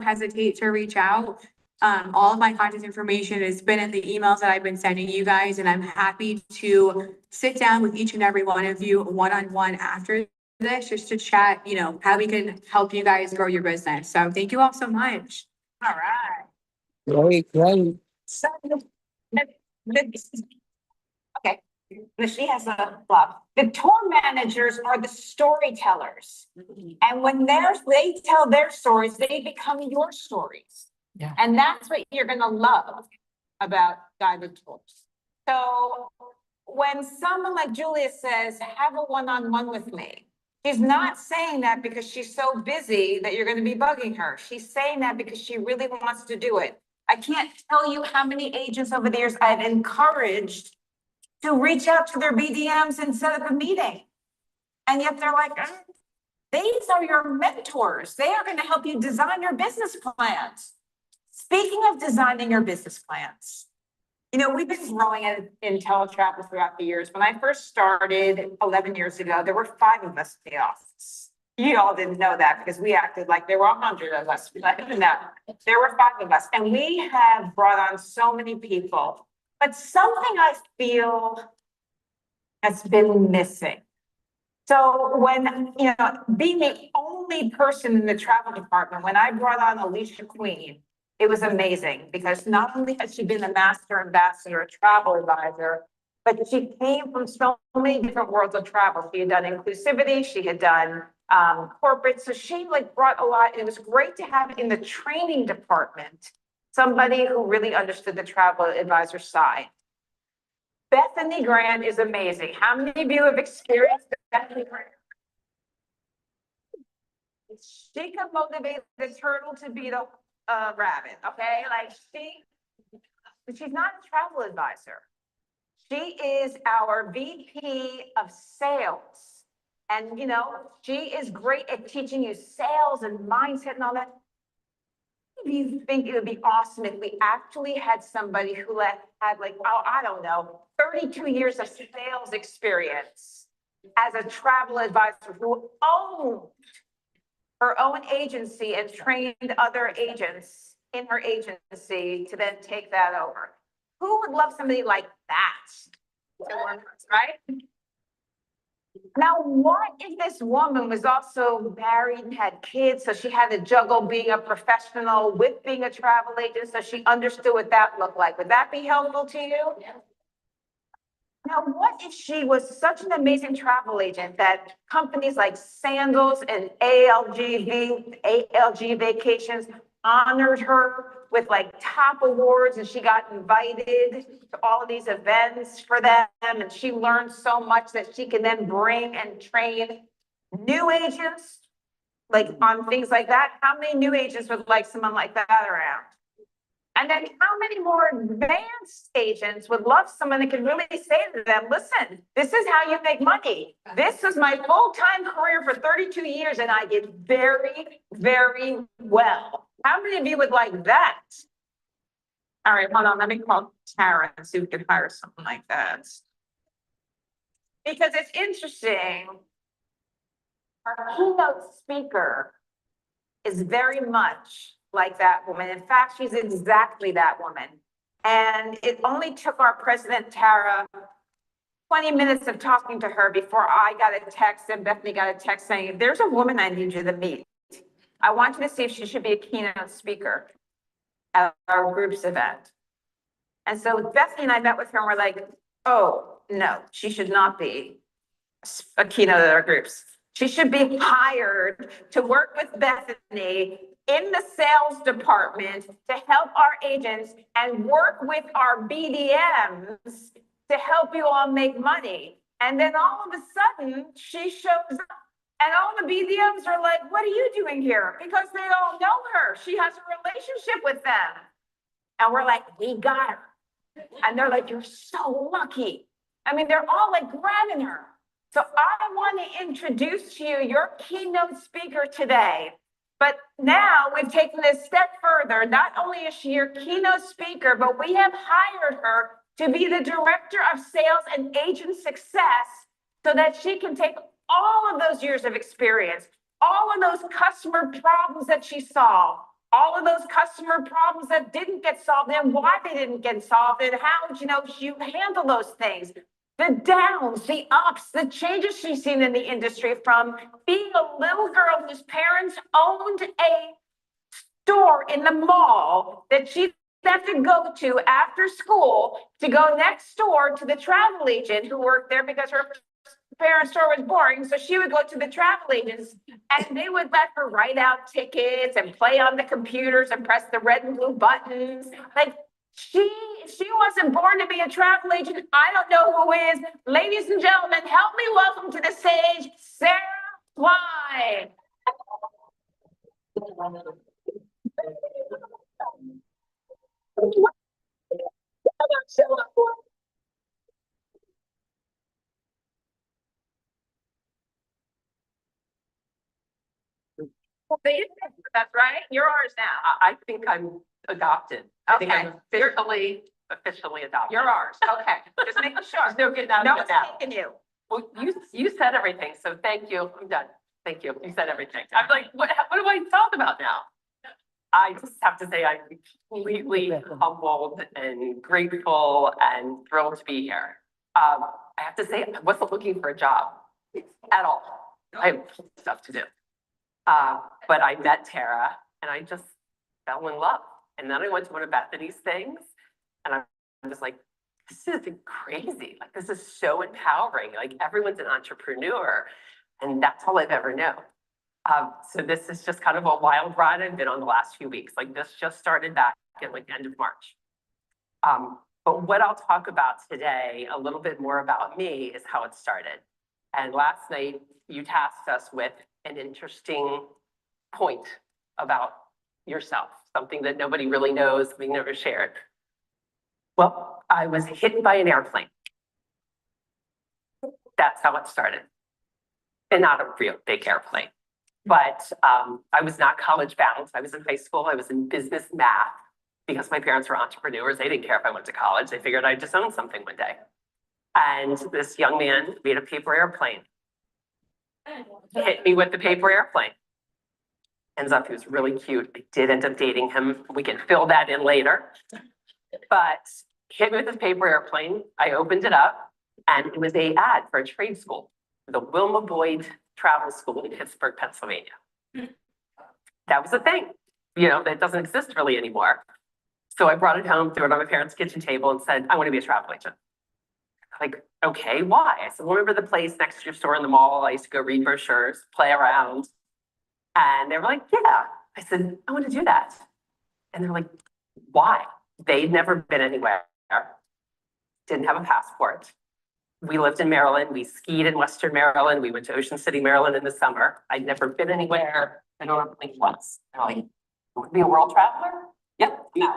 hesitate to reach out. All of my contact information has been in the emails that I've been sending you guys, and I'm happy to sit down with each and every one of you one-on-one after this, just to chat, how we can help you guys grow your business. So thank you all so much. All right. Great. So, okay, she has a blog. The tour managers are the storytellers. And when they tell their stories, they become your stories. Yeah. And that's what you're gonna love about guided tours. So when someone like Julia says, have a one-on-one with me, she's not saying that because she's so busy that you're gonna be bugging her. She's saying that because she really wants to do it. I can't tell you how many agents over the years I've encouraged to reach out to their BDMs and set up a meeting. And yet they're like, these are your mentors. They are gonna help you design your business plans. Speaking of designing your business plans, we've been growing in teletravel throughout the years. When I first started 11 years ago, there were 5 of us in the office. You all didn't know that because we acted like there were 100 of us. No, there were 5 of us, and we have brought on so many people. But something I feel has been missing. So when, being the only person in the travel department, when I brought on Alicia Queen, it was amazing because not only has she been a master ambassador, a travel advisor, but she came from so many different worlds of travel. She had done inclusivity, she had done corporate. So she brought a lot. And it was great to have in the training department, somebody who really understood the travel advisor side. Bethany Grant is amazing. How many of you have experienced Bethany Grant? She can motivate the turtle to be the rabbit, okay? She's not a travel advisor. She is our VP of sales. And, she is great at teaching you sales and mindset and all that. Do you think it would be awesome if we actually had somebody who had 32 years of sales experience as a travel advisor who owned her own agency and trained other agents in her agency to then take that over? Who would love somebody like that to work with, right? Now, what if this woman was also married and had kids, so she had to juggle being a professional with being a travel agent, so she understood what that looked like? Would that be helpful to you? Yeah. Now, what if she was such an amazing travel agent that companies like Sandals and ALG Vacations honored her with top awards, and she got invited to all of these events for them, and she learned so much that she can then bring and train new agents on things like that? How many new agents would like someone like that around? And then how many more advanced agents would love someone that can really say to them, listen, this is how you make money. This is my full-time career for 32 years, and I did very, very well. How many of you would like that? All right, hold on, let me call Tara and see if we can hire someone like that. Because it's interesting. Our keynote speaker is very much like that woman. In fact, she's exactly that woman. And it only took our president, Tara, 20 minutes of talking to her before I got a text and Bethany got a text saying, there's a woman I need you to meet. I want you to see if she should be a keynote speaker at our group's event. And so Bethany and I met with her and we're like, oh, no, she should not be a keynote at our groups. She should be hired to work with Bethany in the sales department to help our agents and work with our BDMs to help you all make money. And then all of a sudden she shows up and all the BDMs are like, what are you doing here? Because they all know her. She has a relationship with them. And we're like, we got her. And they're like, you're so lucky. I mean, they're all grabbing her. So I want to introduce to you your keynote speaker today. But now we've taken this step further. Not only is she your keynote speaker, but we have hired her to be the director of sales and agent success so that she can take all of those years of experience, all of those customer problems that she solved, all of those customer problems that didn't get solved and why they didn't get solved and how, you handle those things. The downs, the ups, the changes she's seen in the industry from being a little girl whose parents owned a store in the mall that she had to go to after school to go next door to the travel agent who worked there because her parents' store was boring. So she would go to the travel agents and they would let her write out tickets and play on the computers and press the red and blue buttons. Like she wasn't born to be a travel agent. I don't know who is. Ladies and gentlemen, help me welcome to the stage, Sarah Fly. That's right. You're ours now. I think I'm adopted. I think I'm Okay. officially adopted. You're ours. Okay. Just making sure. There's no getting out No of one's it now. taking you. Well, you said everything, so thank you. I'm done. Thank you. You said everything. I'm like, what do I talk about now? I just have to say I'm completely humbled and grateful and thrilled to be here. I have to say, I wasn't looking for a job at all. I have stuff to do. But I met Tara and I just fell in love. And then I went to one of Bethany's things and I'm just like, this is crazy. Like, this is so empowering. Like, everyone's an entrepreneur and that's all I've ever known. So this is just kind of a wild ride I've been on the last few weeks. Like, this just started back in like end of March. But what I'll talk about today, a little bit more about me, is how it started. And last night you tasked us with an interesting point about yourself, something that nobody really knows, we never shared. Well, I was hit by an airplane. That's how it started. And not a real big airplane. But I was not college bound. I was in high school. I was in business math because my parents were entrepreneurs. They didn't care if I went to college. They figured I'd just own something one day. And this young man made a paper airplane. Hit me with the paper airplane. Ends up, he was really cute. I did end up dating him. We can fill that in later. But hit me with this paper airplane. I opened it up and it was an ad for a trade school, the Wilma Boyd Travel School in Pittsburgh, Pennsylvania. That was a thing, that doesn't exist really anymore. So I brought it home, threw it on my parents' kitchen table and said, I want to be a travel agent. Like, okay, why? I said, well, remember the place next to your store in the mall? I used to go read brochures, play around. And they were like, yeah. I said, I want to do that. And they're like, why? They'd never been anywhere, didn't have a passport. We lived in Maryland. We skied in Western Maryland. We went to Ocean City, Maryland in the summer. I'd never been anywhere. I don't know, blink once. They're like, you want to be a world traveler? Yep, no.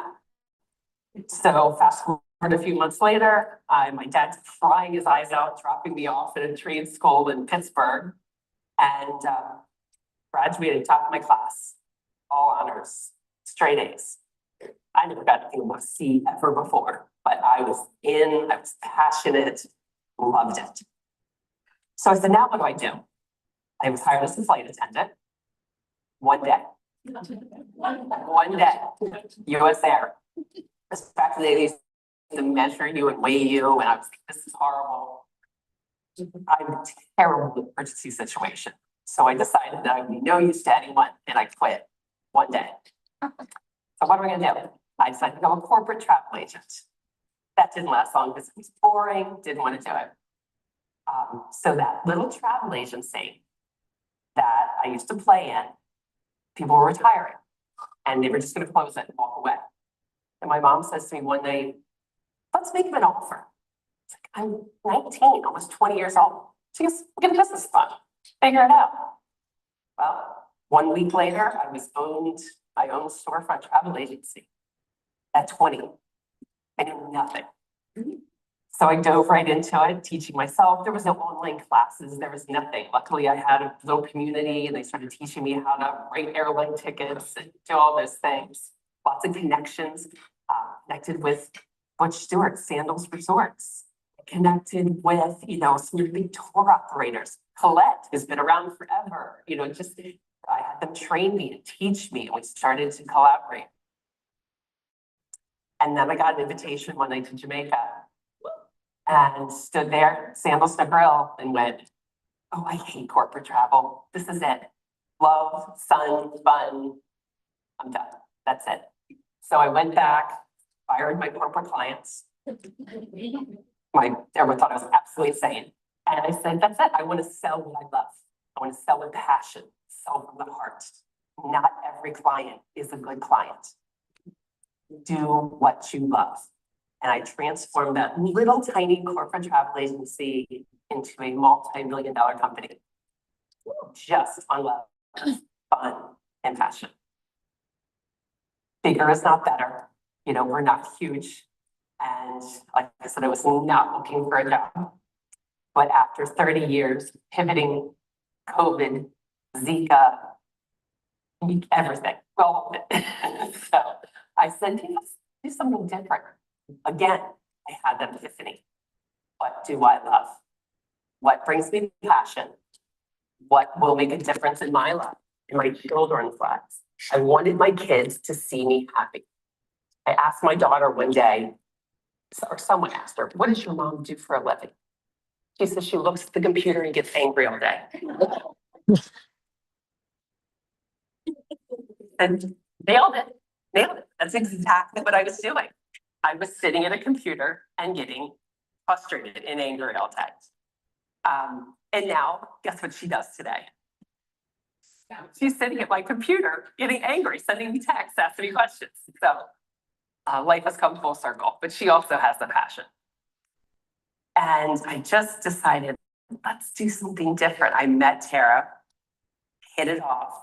So fast forward a few months later, my dad's crying his eyes out, dropping me off at a trade school in Pittsburgh, and graduated top of my class, all honors, straight A's. I never got anything above C ever before, but I was passionate, loved it. So I said, now what do? I was hired as a flight attendant. One day, US Air. Back in the day, they used to measure you and weigh you, and I was like, this is horrible. I'm terrible with emergency situation. So I decided that I would be no use to anyone, and I quit one day. So what am I gonna do? I decided to become a corporate travel agent. That didn't last long because it was boring, didn't want to do it. So that little travel agency that I used to play in, people were retiring and they were just going to close it and walk away. And my mom says to me one night, let's make him an offer. It's like, I'm 19, almost 20 years old. She goes, we'll get a business fund, figure it out. Well, 1 week later, I owned storefront travel agency at 20. I knew nothing. So I dove right into it, teaching myself. There was no online classes, there was nothing. Luckily, I had a little community and they started teaching me how to write airline tickets and do all those things. Lots of connections, connected with Butch Stewart, Sandals Resorts. Connected with, some big tour operators. Colette has been around forever, just I had them train me and teach me, and we started to collaborate. And then I got an invitation one night to Jamaica and stood there, sandals to grill, and went, oh, I hate corporate travel. This is it. Love, sun, fun. I'm done. That's it. So I went back, fired my corporate clients. Everyone thought I was absolutely insane. And I said, that's it. I want to sell what I love. I want to sell with passion, sell from the heart. Not every client is a good client. Do what you love. And I transformed that little tiny corporate travel agency into a multi-million-dollar company. Just on love, fun, and passion. Bigger is not better. You know, we're not huge. And like I said, I was not looking for a job. But after 30 years, pivoting, COVID, Zika, everything, all of it. So I said, let's do something different. Again, I had that epiphany. What do I love? What brings me passion? What will make a difference in my life, in my children's lives? I wanted my kids to see me happy. I asked my daughter one day, or someone asked her, what does your mom do for a living? She says she looks at the computer and gets angry all day. And nailed it. That's exactly what I was doing. I was sitting at a computer and getting frustrated and angry all day. And now, guess what she does today? She's sitting at my computer, getting angry, sending me texts, asking me questions. So life has come full circle, but she also has the passion. And I just decided, let's do something different. I met Tara, hit it off,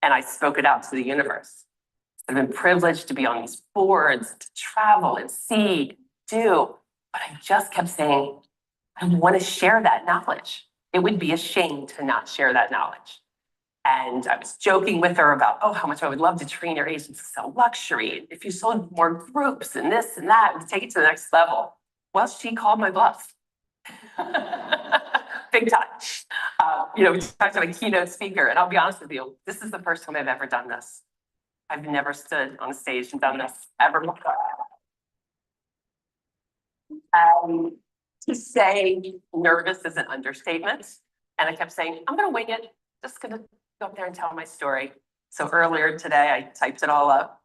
and I spoke it out to the universe. I've been privileged to be on these boards, to travel and see, do, but I just kept saying, I want to share that knowledge. It would be a shame to not share that knowledge. And I was joking with her about, oh, how much I would love to train your agents to sell luxury. If you sold more groups and this and that, and take it to the next level. Well, she called my bluff. Big time. You know, we talked to a keynote speaker, and I'll be honest with you, this is the first time I've ever done this. I've never stood on a stage and done this ever before. To say nervous is an understatement. And I kept saying, I'm going to wing it. Just going to go up there and tell my story. So earlier today, I typed it all up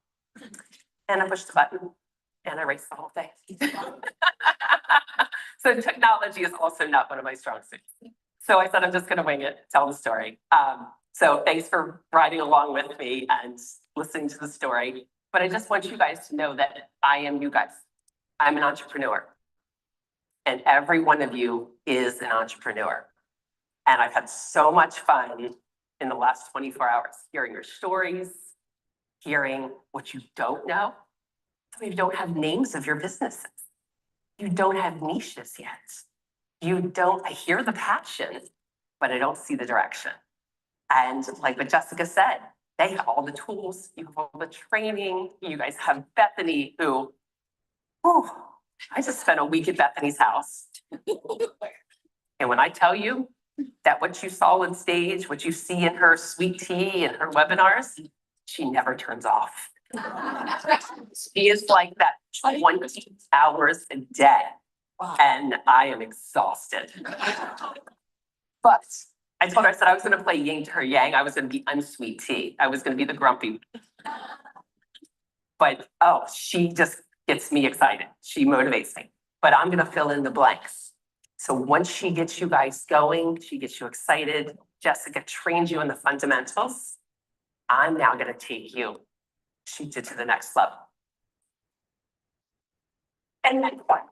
and I pushed the button and I raced the whole thing. So technology is also not one of my strong suits. So I said, I'm just going to wing it, tell the story. So thanks for riding along with me and listening to the story. But I just want you guys to know that I am you guys. I'm an entrepreneur. And every one of you is an entrepreneur. And I've had so much fun in the last 24 hours, hearing your stories, hearing what you don't know. Some of you don't have names of your businesses. You don't have niches yet. I hear the passion, but I don't see the direction. And like what Jessica said, they have all the tools, you have all the training. You guys have Bethany who, I just spent a week at Bethany's house. And when I tell you that what you saw on stage, what you see in her sweet tea and her webinars, she never turns off. She is like that 20 hours a day. And I am exhausted. But I told her, I said I was going to play yin to her yang. I was going to be unsweet tea. I was going to be the grumpy. But she just gets me excited. She motivates me. But I'm going to fill in the blanks. So once she gets you guys going, she gets you excited. Jessica trains you in the fundamentals. I'm now going to take you, shoot you to the next level. And then what?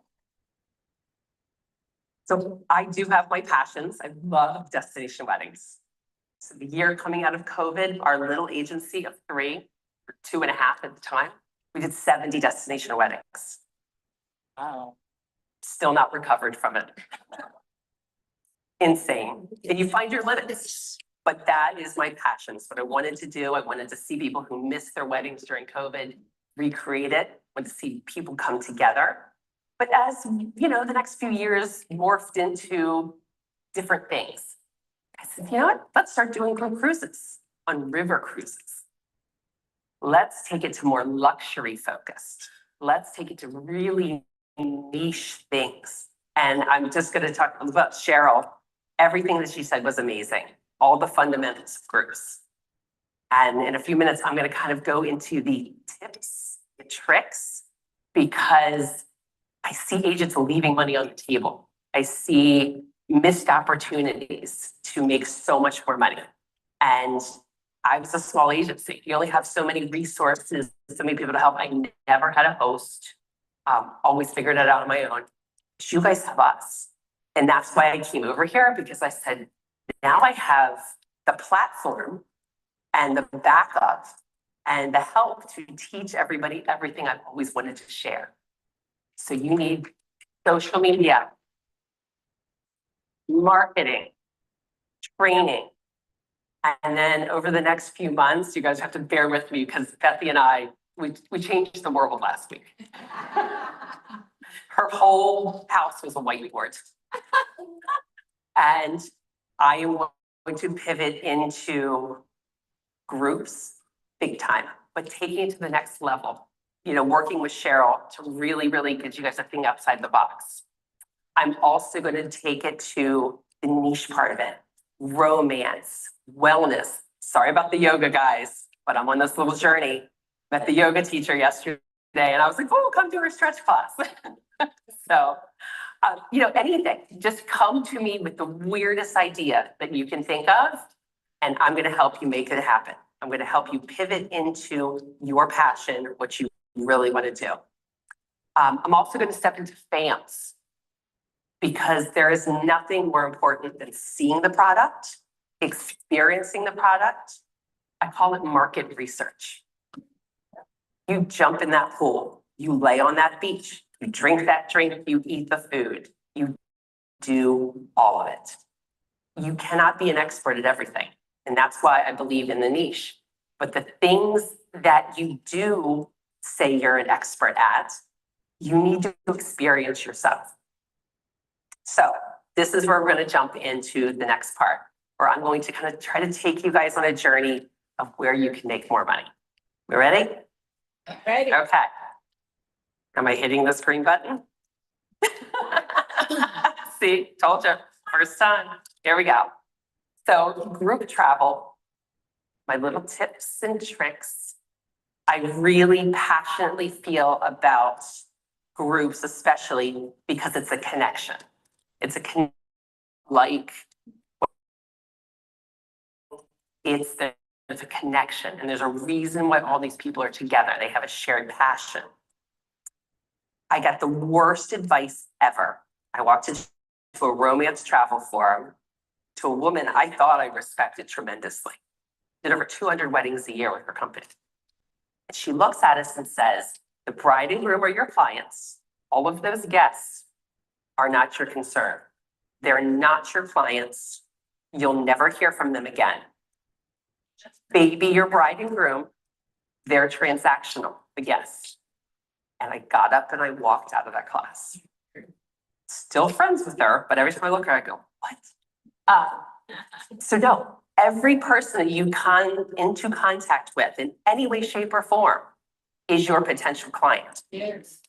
So I do have my passions. I love destination weddings. So the year coming out of COVID, our little agency of 3, or 2.5 at the time, we did 70 destination weddings. Wow. Still not recovered from it. Insane. And you find your limits. But that is my passion. It's what I wanted to do. I wanted to see people who missed their weddings during COVID recreate it. I wanted to see people come together. But as you know, the next few years morphed into different things. I said, you know what? Let's start doing group cruises. on river cruises. Let's take it to more luxury focused. Let's take it to really niche things. And I'm just going to talk about Cheryl. Everything that she said was amazing. All the fundamentals of groups. And in a few minutes, I'm going to kind of go into the tips, the tricks, because I see agents leaving money on the table. I see missed opportunities to make so much more money. And I was a small agency. You only have so many resources, so many people to help. I never had a host. Always figured it out on my own. But you guys have us. And that's why I came over here, because I said, now I have the platform and the backup and the help to teach everybody everything I've always wanted to share. So you need social media, marketing, training. And then over the next few months, you guys have to bear with me because Bethy and I, we changed the world last week. Her whole house was a whiteboard. And I am going to pivot into groups big time, but taking it to the next level, you know, working with Cheryl to really, really get you guys a thing outside the box. I'm also going to take it to the niche part of it, romance, wellness. Sorry about the yoga guys, but I'm on this little journey. Met the yoga teacher yesterday and I was like, oh, come do our stretch class. So, you know, anything, just come to me with the weirdest idea that you can think of, and I'm going to help you make it happen. I'm going to help you pivot into your passion, what you really want to do. I'm also going to step into FAMs because there is nothing more important than seeing the product, experiencing the product. I call it market research. You jump in that pool, you lay on that beach, you drink that drink, you eat the food, you do all of it. You cannot be an expert at everything. And that's why I believe in the niche. But the things that you do say you're an expert at, you need to experience yourself. So this is where we're going to jump into the next part, where I'm going to kind of try to take you guys on a journey of where you can make more money. We ready? Ready. Okay. Am I hitting this green button? See, told you, first time. Here we go. So group travel, my little tips and tricks. I really passionately feel about groups, especially because it's a connection. It's a it's a connection, and there's a reason why all these people are together. They have a shared passion. I got the worst advice ever. I walked into a romance travel forum to a woman I thought I respected tremendously. Did over 200 weddings a year with her company. And she looks at us and says, the bride and groom are your clients. All of those guests are not your concern. They're not your clients. You'll never hear from them again. Baby, your bride and groom, they're transactional, the guests. And I got up and I walked out of that class. Still friends with her, but every time I look at her, I go, what? So no, every person that you come into contact with in any way, shape, or form is your potential client. Yes.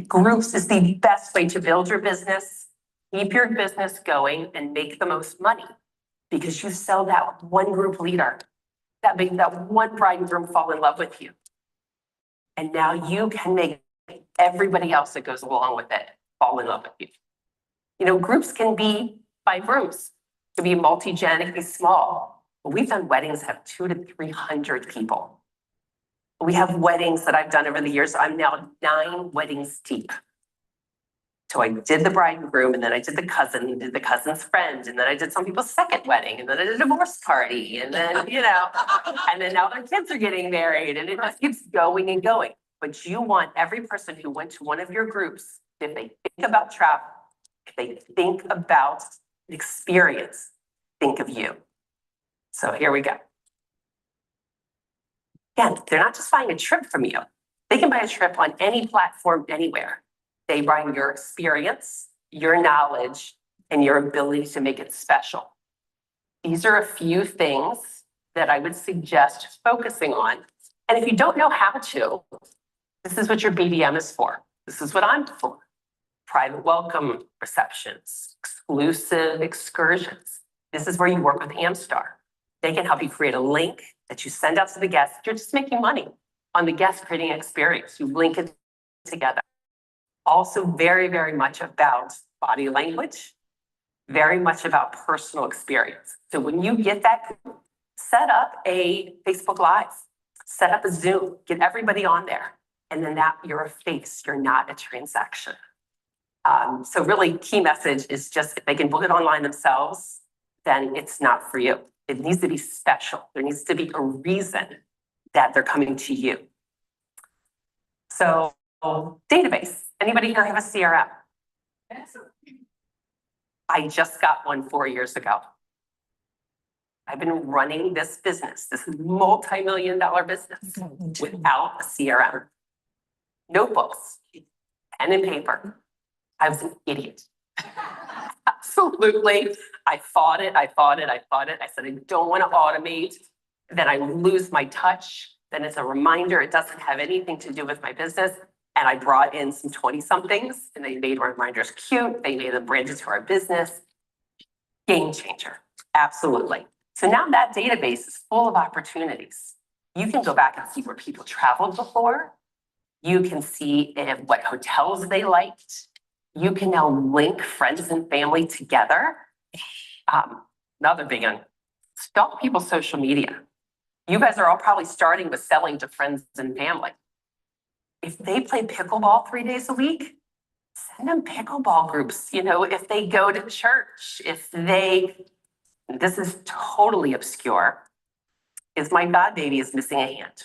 Groups is the best way to build your business, keep your business going, and make the most money because you sell that one group leader, that make that one bride and groom fall in love with you. And now you can make everybody else that goes along with it fall in love with you. You know, groups can be 5 rooms, it can be multi-gen, it can be small. But we've done weddings that have 200 to 300 people. We have weddings that I've done over the years. I'm now 9 weddings deep. So I did the bride and groom, and then I did the cousin, and did the cousin's friend, and then I did some people's second wedding, and then I did a divorce party, and then, you know, and then now their kids are getting married, and it just keeps going and going. But you want every person who went to one of your groups, if they think about travel, if they think about an experience, think of you. So here we go. Again, they're not just buying a trip from you. They can buy a trip on any platform, anywhere. They bring your experience, your knowledge, and your ability to make it special. These are a few things that I would suggest focusing on. And if you don't know how to, this is what your BDM is for. This is what I'm for. Private welcome receptions, exclusive excursions. This is where you work with Amstar. They can help you create a link that you send out to the guests. You're just making money on the guest creating experience. You link it together. Also very, very much about body language, very much about personal experience. So when you get that, set up a Facebook Live, set up a Zoom, get everybody on there. And then that you're a face, you're not a transaction. So really key message is just if they can book it online themselves, then it's not for you. It needs to be special. There needs to be a reason that they're coming to you. So database, anybody here have a CRM? I just got one 4 years ago. I've been running this business, this multi-million-dollar business without a CRM. Notebooks, pen and paper. I was an idiot. Absolutely. I fought it. I said, I don't want to automate. Then I lose my touch. Then it's a reminder. It doesn't have anything to do with my business. And I brought in some 20-somethings and they made reminders cute. They made them branded to our business. Game changer. Absolutely. So now that database is full of opportunities. You can go back and see where people traveled before. You can see what hotels they liked. You can now link friends and family together. Another big one, stalk people's social media. You guys are all probably starting with selling to friends and family. If they play pickleball 3 days a week, send them pickleball groups. You know, if they go to church, this is totally obscure, is my godbaby is missing a hand.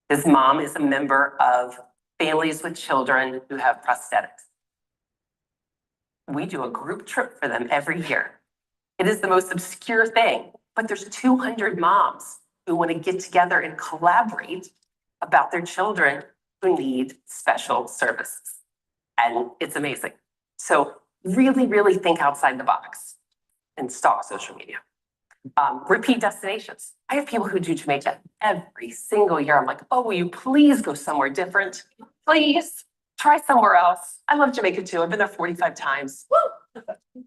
His mom is a member of Families with Children who have prosthetics. We do a group trip for them every year. It is the most obscure thing, but there's 200 moms who want to get together and collaborate about their children who need special services. And it's amazing. So really, really think outside the box and stalk social media. Repeat destinations. I have people who do Jamaica every single year. I'm like, oh, will you please go somewhere different? Please try somewhere else. I love Jamaica too. I've been there 45 times. Woo!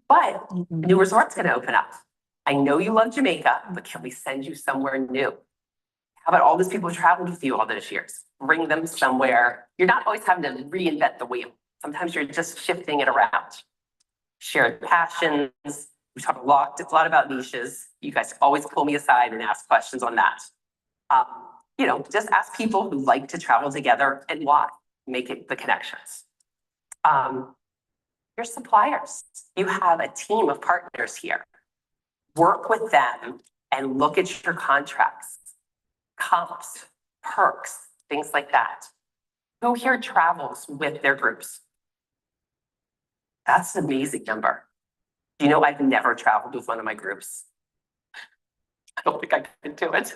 But a new resort's going to open up. I know you love Jamaica, but can we send you somewhere new? How about all those people who traveled with you all those years? Bring them somewhere. You're not always having to reinvent the wheel. Sometimes you're just shifting it around. Shared passions. We talk a lot about niches. You guys always pull me aside and ask questions on that. Just ask people who like to travel together and why. Make it the connections. Your suppliers. You have a team of partners here. Work with them and look at your contracts, comps, perks, things like that. Who here travels with their groups? That's an amazing number. Do you know I've never traveled with one of my groups? I don't think I can do it.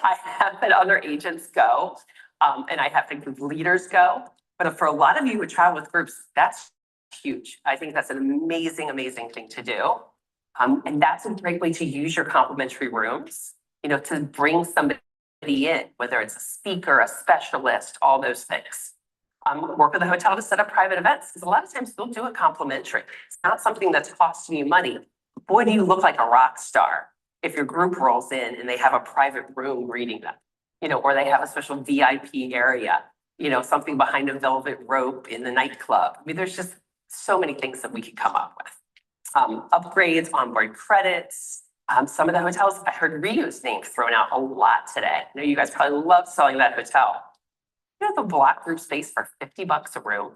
I have had other agents go, and I have had leaders go. But for a lot of you who travel with groups, that's huge. I think that's an amazing, amazing thing to do. And that's a great way to use your complimentary rooms, to bring somebody in, whether it's a speaker, a specialist, all those things. Work with the hotel to set up private events, because a lot of times they'll do it complimentary. It's not something that's costing you money. Boy, do you look like a rock star if your group rolls in and they have a private room greeting them, or they have a special VIP area, something behind a velvet rope in the nightclub. I mean, there's just so many things that we could come up with. Upgrades, onboard credits. Some of the hotels, I heard Rio's name thrown out a lot today. I know you guys probably love selling that hotel. You have a block group space for $50 a room.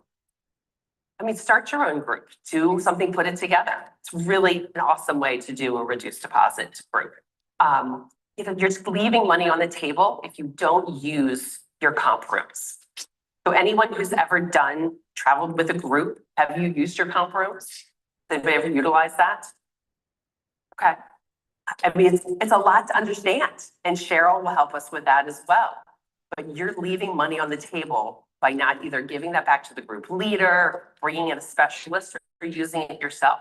I mean, start your own group, do something, put it together. It's really an awesome way to do a reduced deposit group. You're just leaving money on the table if you don't use your comp rooms. So anyone who's ever traveled with a group, have you used your comp rooms? Have you ever utilized that? Okay. I mean, it's a lot to understand, and Cheryl will help us with that as well. But you're leaving money on the table by not either giving that back to the group leader, bringing in a specialist, or using it yourself,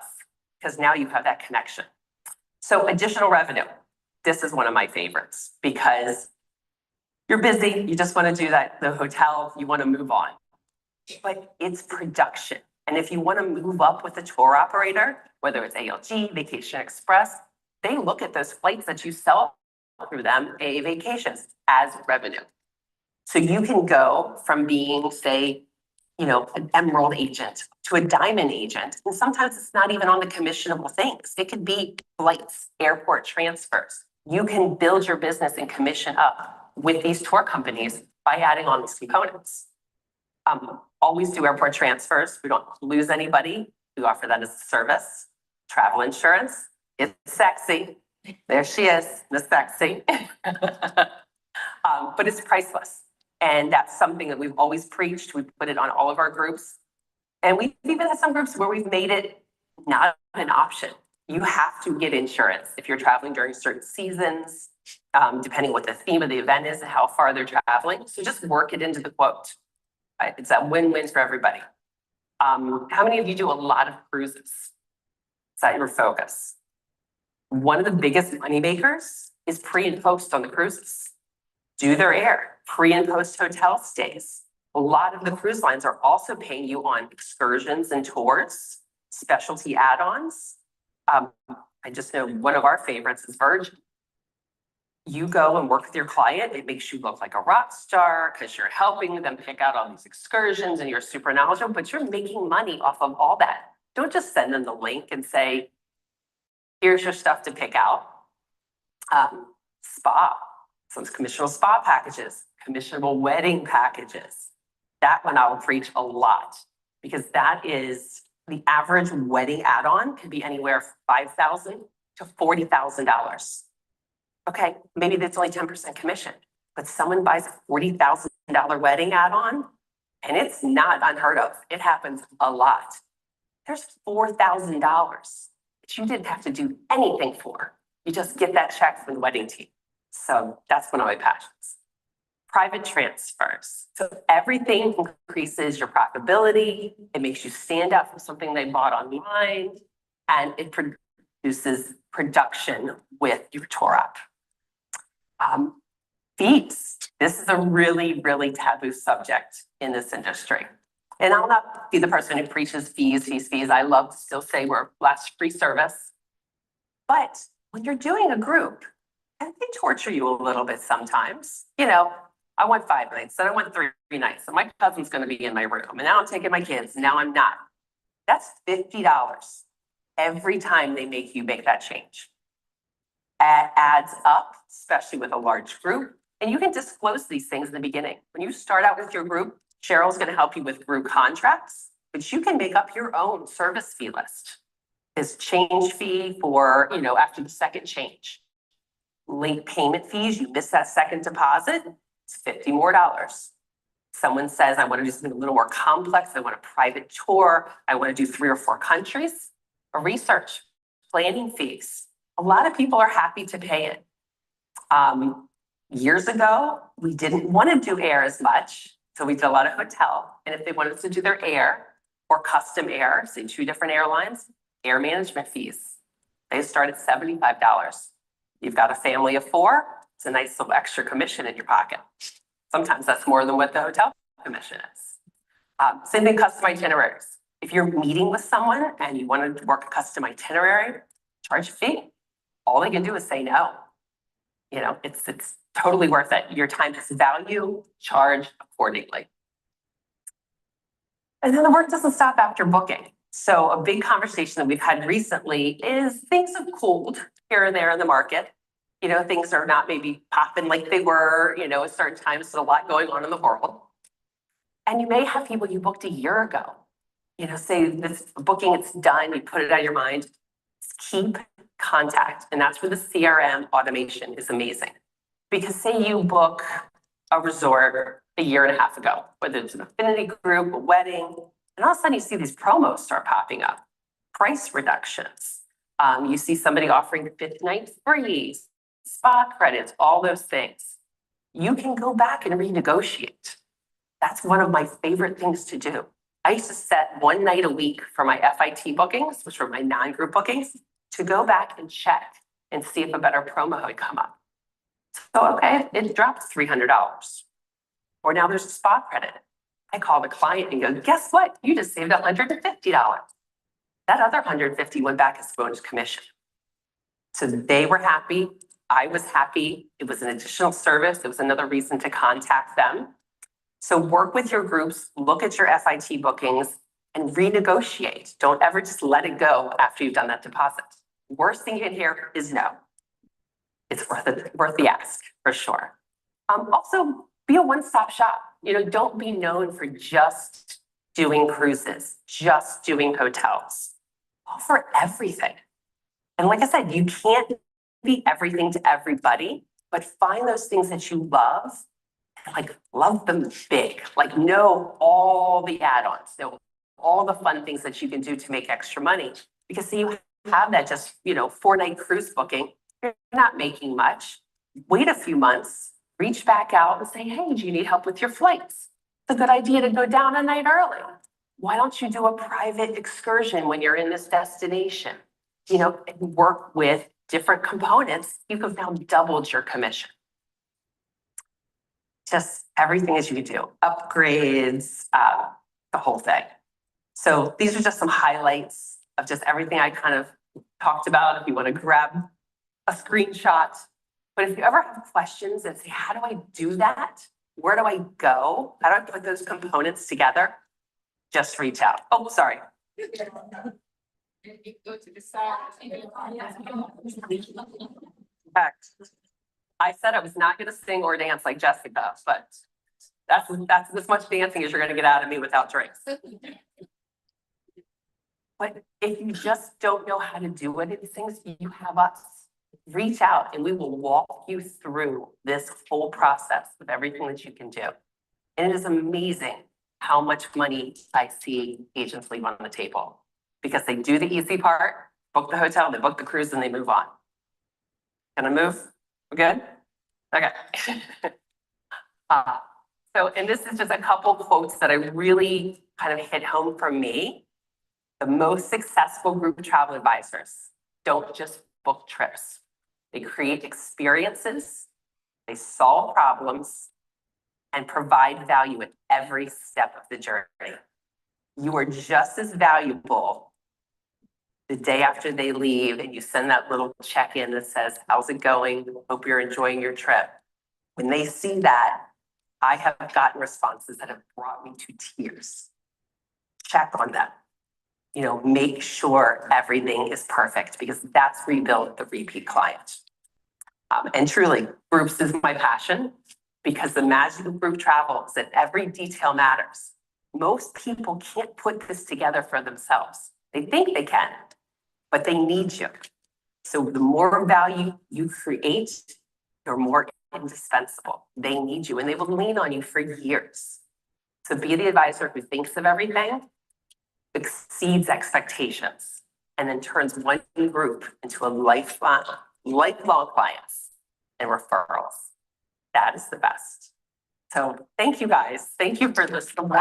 because now you have that connection. So additional revenue. this is one of my favorites because you're busy, you just want to do that, the hotel, you want to move on. But it's production. And if you want to move up with a tour operator, whether it's ALG, Vacation Express, they look at those flights that you sell through them, AA Vacations, as revenue. So you can go from being, say, an emerald agent to a diamond agent. And sometimes it's not even on the commissionable things. It could be flights, airport transfers. You can build your business and commission up with these tour companies by adding on these components. Always do airport transfers. We don't lose anybody. We offer that as a service. Travel insurance. It's sexy. There she is, the sexy. But it's priceless. And that's something that we've always preached. We put it on all of our groups. And we've even had some groups where we've made it not an option. You have to get insurance if you're traveling during certain seasons, depending what the theme of the event is and how far they're traveling. So just work it into the quote. It's a win-win for everybody. How many of you do a lot of cruises? Is that your focus? One of the biggest money makers is pre and post on the cruises. Do their air, pre and post hotel stays. A lot of the cruise lines are also paying you on excursions and tours, specialty add-ons. I just know one of our favorites is Virgin. You go and work with your client, it makes you look like a rock star because you're helping them pick out all these excursions and you're super knowledgeable, but you're making money off of all that. Don't just send them the link and say, here's your stuff to pick out. Spa, some commissionable spa packages, commissionable wedding packages. That one I will preach a lot because that is the average wedding add-on could be anywhere from $5,000 to $40,000. Okay, maybe that's only 10% commission, but someone buys a $40,000 wedding add-on and it's not unheard of. It happens a lot. There's $4,000 that you didn't have to do anything for. You just get that check from the wedding team. So that's one of my passions. Private transfers. So everything increases your profitability. It makes you stand out from something they bought online and it produces production with your tour op. Fees. This is a really, really taboo subject in this industry. And I'll not be the person who preaches fees. I love to still say we're last free service. But when you're doing a group, and they torture you a little bit sometimes, I want 5 nights, then I want 3 nights. And my cousin's going to be in my room, and now I'm taking my kids, and now I'm not. That's $50 every time they make you make that change. It adds up, especially with a large group. And you can disclose these things in the beginning. When you start out with your group, Cheryl's going to help you with group contracts, but you can make up your own service fee list. This change fee for, after the second change. Late payment fees, you miss that second deposit, it's $50 more. Someone says, I want to do something a little more complex. I want a private tour. I want to do 3 or 4 countries. A research, planning fees. A lot of people are happy to pay it. Years ago, we didn't want to do air as much. So we did a lot of hotel. And if they wanted to do their air or custom air, say 2 different airlines, air management fees. They start at $75. You've got a family of 4. It's a nice little extra commission in your pocket. Sometimes that's more than what the hotel commission is. Same thing, custom itineraries. If you're meeting with someone and you want to work a custom itinerary, charge a fee. All they can do is say no. It's totally worth it. Your time has value, charge accordingly. And then the work doesn't stop after booking. So a big conversation that we've had recently is things have cooled here and there in the market. Things are not maybe popping like they were, at certain times. There's a lot going on in the world. And you may have people you booked a year ago. Say this booking, it's done, you put it out of your mind. Keep contact. And that's where the CRM automation is amazing. Because say you book a resort a year and a half ago, whether it's an affinity group, a wedding, and all of a sudden you see these promos start popping up, price reductions. You see somebody offering the 5th night free, spa credits, all those things. You can go back and renegotiate. That's one of my favorite things to do. I used to set 1 night a week for my FIT bookings, which were my non-group bookings, to go back and check and see if a better promo would come up. So, okay, it dropped $300. Or now there's a spot credit. I call the client and go, guess what? You just saved $150. That other $150 went back as bonus commission. So they were happy. I was happy. It was an additional service. It was another reason to contact them. So work with your groups, look at your FIT bookings and renegotiate. Don't ever just let it go after you've done that deposit. Worst thing you can hear is no. It's worth the ask for sure. Also be a one-stop shop. Don't be known for just doing cruises, just doing hotels. Offer everything. And like I said, you can't be everything to everybody, but find those things that you love, and love them big, know all the add-ons, know all the fun things that you can do to make extra money. Because see, you have that just, 4-night cruise booking, you're not making much. Wait a few months, reach back out and say, hey, do you need help with your flights? It's a good idea to go down a night early. Why don't you do a private excursion when you're in this destination? And work with different components. You have now doubled your commission. Just everything as you do, upgrades, the whole thing. So these are just some highlights of just everything I kind of talked about. If you want to grab a screenshot, but if you ever have questions and say, how do I do that? Where do I go? How do I put those components together? Just reach out. Oh, sorry. Correct. I said I was not going to sing or dance like Jessica, but that's as much dancing as you're going to get out of me without drinks. But if you just don't know how to do any of these things, you have us. Reach out and we will walk you through this whole process of everything that you can do. And it is amazing how much money I see agents leave on the table because they do the easy part, book the hotel, they book the cruise, and they move on. Can I move? We're good? Okay. And this is just a couple quotes that I really kind of hit home for me. The most successful group travel advisors don't just book trips. They create experiences, they solve problems, and provide value at every step of the journey. You are just as valuable the day after they leave and you send that little check-in that says, how's it going? Hope you're enjoying your trip. When they see that, I have gotten responses that have brought me to tears. Check on them. Make sure everything is perfect because that's where you build the repeat client. And truly, groups is my passion because the magic of group travel is that every detail matters. Most people can't put this together for themselves. They think they can, but they need you. So the more value you create, you're more indispensable. They need you and they will lean on you for years. So be the advisor who thinks of everything, exceeds expectations, and then turns one group into a lifelong clients and referrals. That is the best. So thank you guys. Thank you for this. And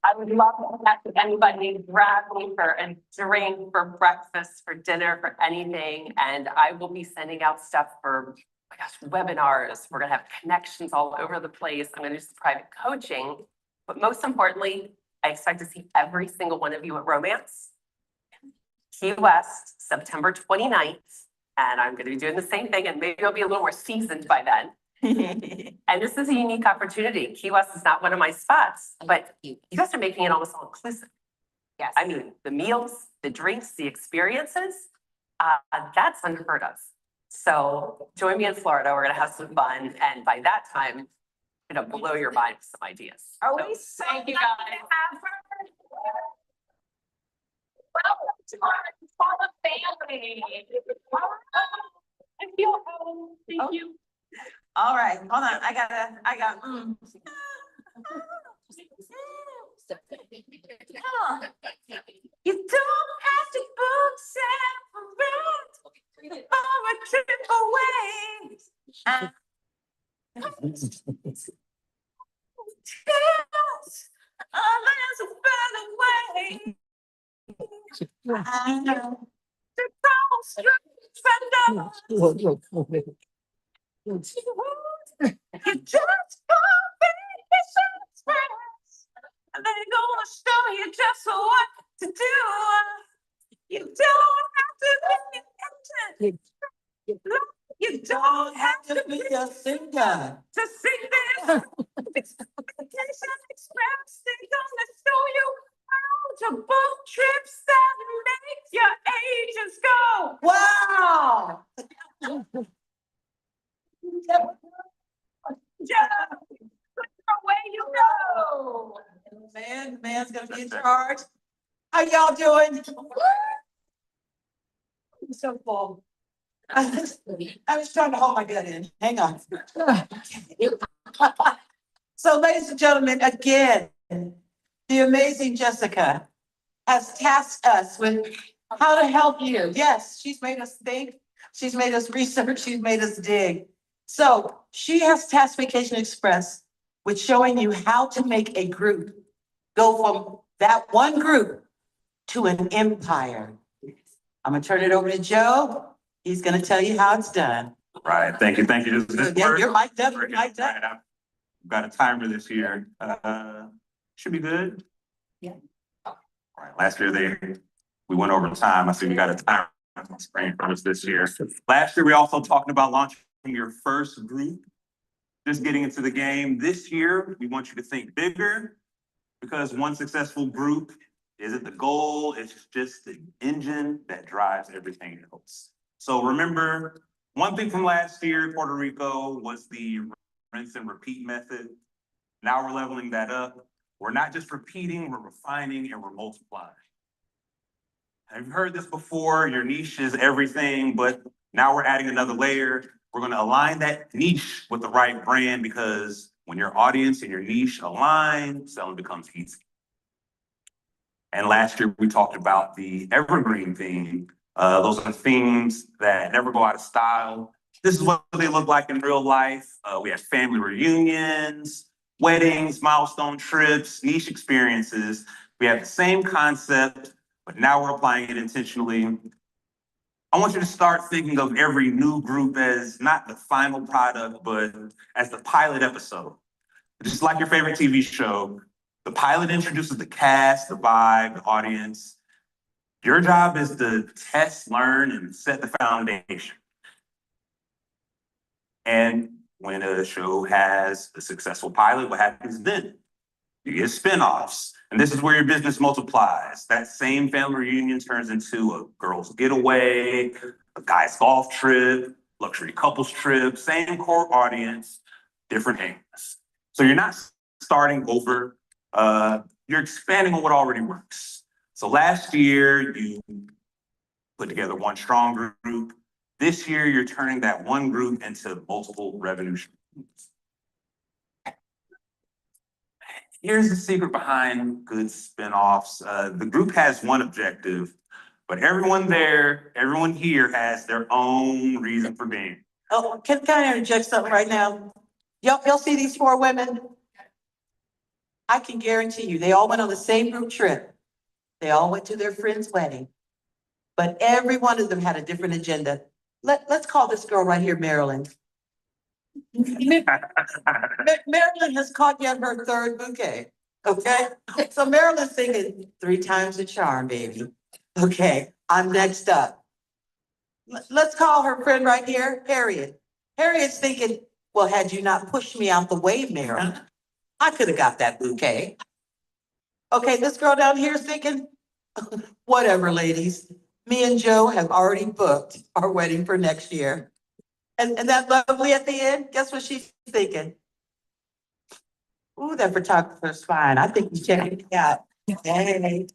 I would love to connect with anybody, grab me for a drink, for breakfast, for dinner, for anything. And I will be sending out stuff for, webinars. We're gonna have connections all over the place. I'm gonna do some private coaching. But most importantly, I expect to see every single one of you at Romance. Key West, September 29th. And I'm going to be doing the same thing and maybe I'll be a little more seasoned by then. And this is a unique opportunity. Key West is not one of my spots, but you guys are making it almost all inclusive. Yes. I mean, the meals, the drinks, the experiences, that's unheard of. So join me in Florida. We're going to have some fun. And by that time, I'm going to blow your mind with some ideas. So, thank you guys. Welcome to our family. I feel home. Thank you. All right, hold on. I got. You don't have to book separate or a trip away. Oh, there's a better way. I know. strength and you just can't express. And they're gonna show you just what to do. You don't have to be an agent. You don't have to be a singer. to sing this. Vacation Express, they're gonna show you how to book trips that make your agents go. Wow. Yeah, away you go. Man's gonna be in charge. How y'all doing? I'm so full. I was trying to hold my gut in. Hang on. So ladies and gentlemen, again, the amazing Jessica has tasked us with how to help you. Yes, she's made us think, she's made us research, she's made us dig. So she has tasked Vacation Express with showing you how to make a group go from that one group to an empire. I'm gonna turn it over to Joe. He's gonna tell you how it's done. Right, thank you. This Yeah, work- you're mic'd up, you're mic'd up. Right, I've got a timer this year. Should be good. Yeah. All right, last year we went over time. I see we got a timer on the screen for us this year. Last year, we also talked about launching your first group. Just getting into the game. This year, we want you to think bigger because one successful group isn't the goal, it's just the engine that drives everything else. So remember, one thing from last year, Puerto Rico, was the rinse and repeat method. Now we're leveling that up. We're not just repeating, we're refining and we're multiplying. I've heard this before, your niche is everything, but now we're adding another layer. We're gonna align that niche with the right brand because when your audience and your niche align, selling becomes easy. And last year, we talked about the evergreen theme. Those are the themes that never go out of style. This is what they look like in real life. We have family reunions, weddings, milestone trips, niche experiences. We have the same concept, but now we're applying it intentionally. I want you to start thinking of every new group as not the final product, but as the pilot episode. Just like your favorite TV show, the pilot introduces the cast, the vibe, the audience. Your job is to test, learn, and set the foundation. And when a show has a successful pilot, what happens then? You get spinoffs. And this is where your business multiplies. That same family reunion turns into a girl's getaway, a guy's golf trip, luxury couples trip, same core audience, different aims. So you're not starting over, you're expanding on what already works. So last year, you put together one strong group. This year, you're turning that one group into multiple revenue streams. Here's the secret behind good spinoffs. The group has one objective, but everyone here has their own reason for being. Oh, can I interject something right now? Y'all see these four women? I can guarantee you, they all went on the same group trip. They all went to their friend's wedding. But every one of them had a different agenda. Let's call this girl right here, Marilyn. Marilyn has caught yet her third bouquet, okay? So Marilyn's thinking 3 times the charm, baby. Okay, I'm next up. Let's call her friend right here, Harriet. Harriet's thinking, well, had you not pushed me out the way, Marilyn, I could have got that bouquet. Okay, this girl down here is thinking, whatever, ladies. Me and Joe have already booked our wedding for next year. And that lovely at the end, guess what she's thinking? Ooh, that photographer's fine. I think we check it out. Hey.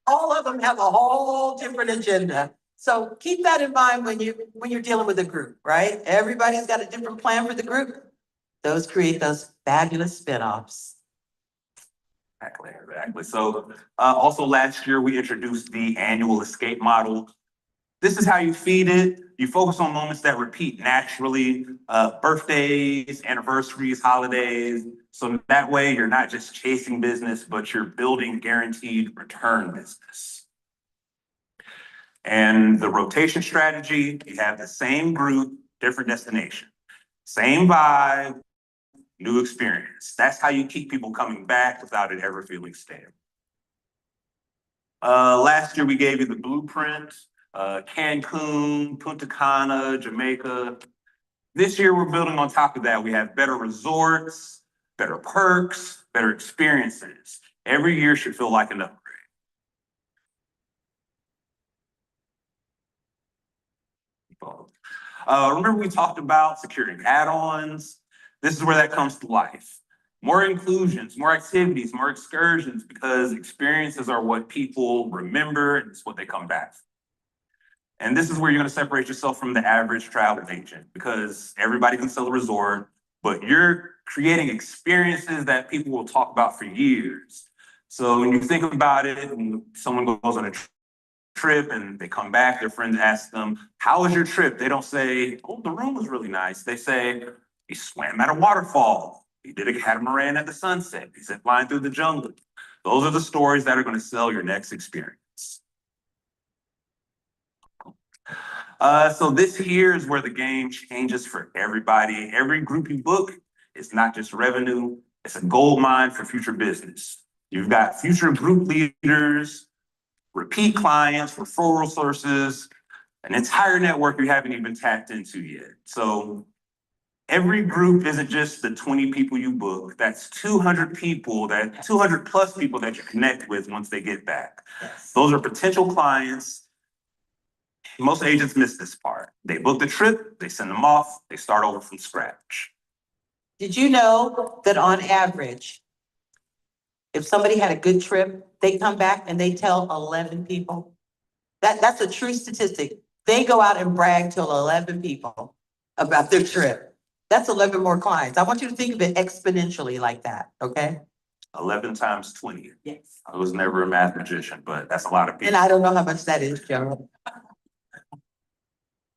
All of them have a whole different agenda. So keep that in mind when you're dealing with a group, right? Everybody's got a different plan for the group. Those create those fabulous spinoffs. Exactly. So also last year, we introduced the annual escape model. This is how you feed it. You focus on moments that repeat naturally, birthdays, anniversaries, holidays. So that way you're not just chasing business, but you're building guaranteed return business. And the rotation strategy, you have the same group, different destination. Same vibe, new experience. That's how you keep people coming back without it ever feeling stale. Last year we gave you the blueprint, Cancun, Punta Cana, Jamaica. This year we're building on top of that. We have better resorts, better perks, better experiences. Every year should feel like an upgrade. Remember we talked about securing add-ons? This is where that comes to life. More inclusions, more activities, more excursions, because experiences are what people remember and it's what they come back for. And this is where you're gonna separate yourself from the average travel agent, because everybody can sell a resort, but you're creating experiences that people will talk about for years. So when you think about it, and someone goes on a trip and they come back, their friends ask them, how was your trip? They don't say, oh, the room was really nice. They say, he swam at a waterfall. He did a catamaran at the sunset. He zip lined through the jungle. Those are the stories that are going to sell your next experience. So this here is where the game changes for everybody. Every group you book is not just revenue, it's a gold mine for future business. You've got future group leaders, repeat clients, referral sources, an entire network you haven't even tapped into yet. So every group isn't just the 20 people you book. That's 200 people, 200 plus people that you connect with once they get back. Yes. Those are potential clients. Most agents miss this part. They book the trip, they send them off, they start over from scratch. Did you know that on average, if somebody had a good trip, they come back and they tell 11 people? That's a true statistic. They go out and brag to 11 people about their trip. That's 11 more clients. I want you to think of it exponentially like that, okay? 11 times 20. Yes. I was never a math magician, but that's a lot of people. And I don't know how much that is, Joe.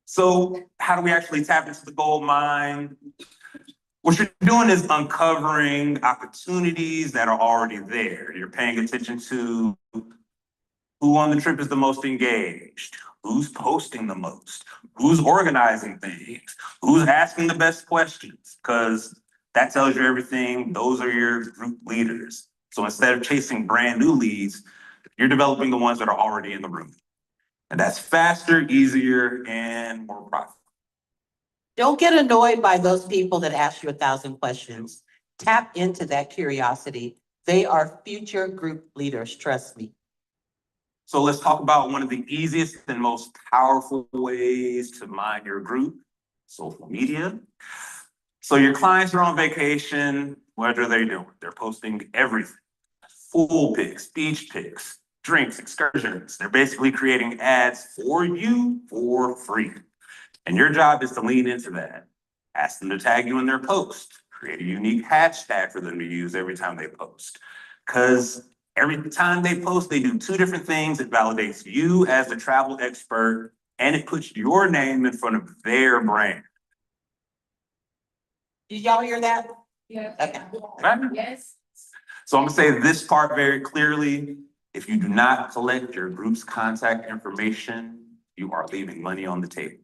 So how do we actually tap into the gold mine? What you're doing is uncovering opportunities that are already there. You're paying attention to who on the trip is the most engaged, who's posting the most, who's organizing things, who's asking the best questions, because that tells you everything. Those are your group leaders. So instead of chasing brand new leads, you're developing the ones that are already in the room. And that's faster, easier, and more profitable. Don't get annoyed by those people that ask you 1,000 questions. Tap into that curiosity. They are future group leaders, trust me. So let's talk about one of the easiest and most powerful ways to mine your group, social media. So your clients are on vacation. What are they doing? They're posting everything. Pool pics, beach pics, drinks, excursions. They're basically creating ads for you for free. And your job is to lean into that. Ask them to tag you in their post. Create a unique hashtag for them to use every time they post. Because every time they post, they do two different things. It validates you as the travel expert, and it puts your name in front of their brand. Did y'all hear that? Yeah. Okay. Right? Yes. So I'm gonna say this part very clearly. If you do not collect your group's contact information, you are leaving money on the table.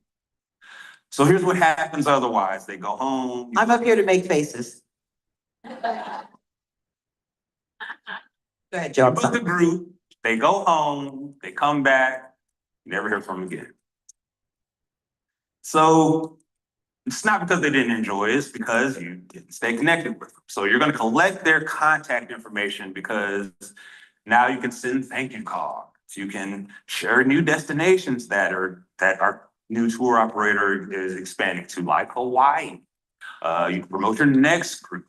So here's what happens otherwise. They go home. I'm up here to make faces. Go ahead, Joe. You I'm book sorry. the group, they go home, they come back, you never hear from them again. So it's not because they didn't enjoy it, it's because you didn't stay connected with them. So you're gonna collect their contact information because now you can send thank you cards. You can share new destinations that our new tour operator is expanding to, like Hawaii. You can promote your next group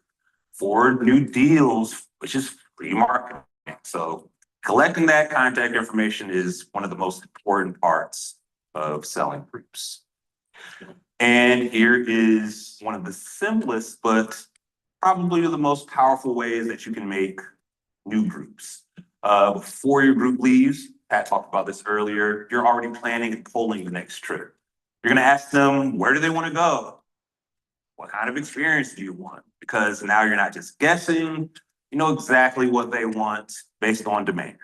for new deals, which is free marketing. So collecting that contact information is one of the most important parts of selling groups. And here is one of the simplest, but probably the most powerful ways that you can make new groups. Before your group leaves, Pat talked about this earlier, you're already planning and polling the next trip. You're gonna ask them, where do they wanna go? What kind of experience do you want? Because now you're not just guessing, you know exactly what they want based on demand.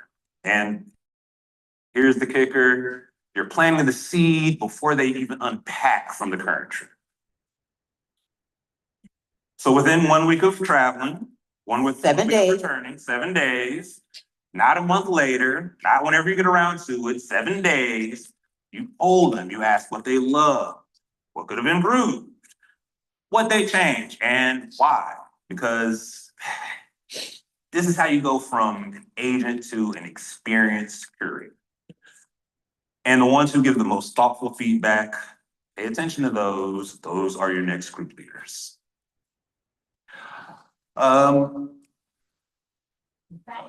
And here's the kicker, You're planting the seed before they even unpack from the current trip. So within 1 week of traveling, 7 days. returning, 7 days, not a month later, not whenever you get around to it, 7 days, you poll them, you ask what they love, what could have improved, what they changed, and why. Because this is how you go from an agent to an experienced curator. And the ones who give the most thoughtful feedback, pay attention to those. Those are your next group leaders. So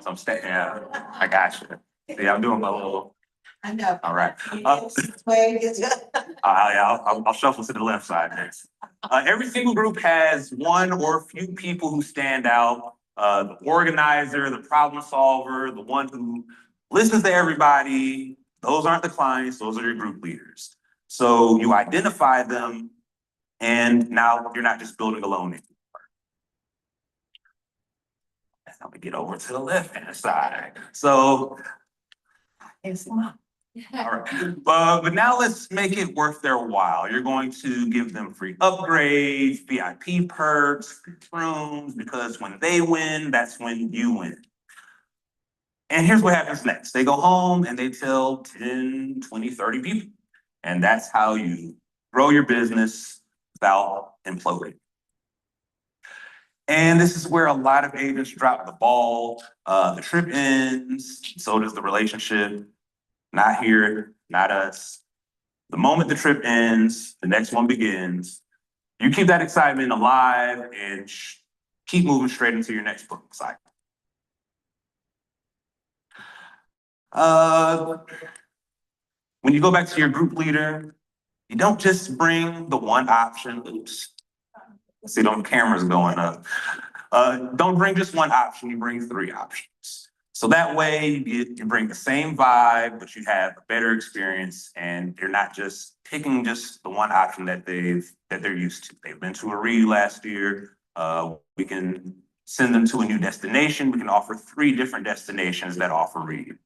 I'm staying, yeah, I got you. See, I'm doing my little, I know. all right. Yeah. I'll shuffle to the left side next. Every single group has one or a few people who stand out. The organizer, the problem solver, the one who listens to everybody. Those aren't the clients, those are your group leaders. So you identify them, and now you're not just building alone anymore. Let me get over to the left-hand side. So it's not. All right, but now let's make it worth their while. You're going to give them free upgrades, VIP perks, free rooms, because when they win, that's when you win. And here's what happens next. They go home and they tell 10, 20, 30 people. And that's how you grow your business without imploding. And this is where a lot of agents drop the ball. The trip ends, so does the relationship. Not here, not us. The moment the trip ends, the next one begins. You keep that excitement alive and keep moving straight into your next book cycle. When you go back to your group leader, you don't just bring the one option. Oops. See, those cameras going up. Don't bring just one option, you bring 3 options. So that way you bring the same vibe, but you have a better experience, and you're not just picking just the one option that they're used to. They've been to a read last year. We can send them to a new destination. We can offer 3 different destinations that offer read.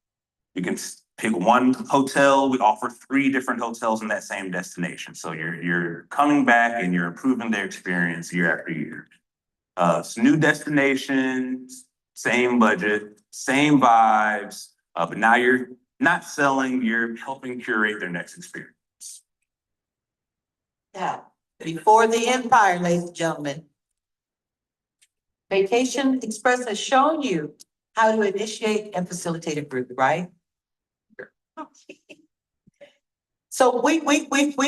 You can pick one hotel. We offer 3 different hotels in that same destination. So you're coming back and you're improving their experience year after year. So new destinations, same budget, same vibes, but now you're not selling, you're helping curate their next experience. Yeah, before the empire, ladies and gentlemen. Vacation Express has shown you how to initiate and facilitate a group, right? So we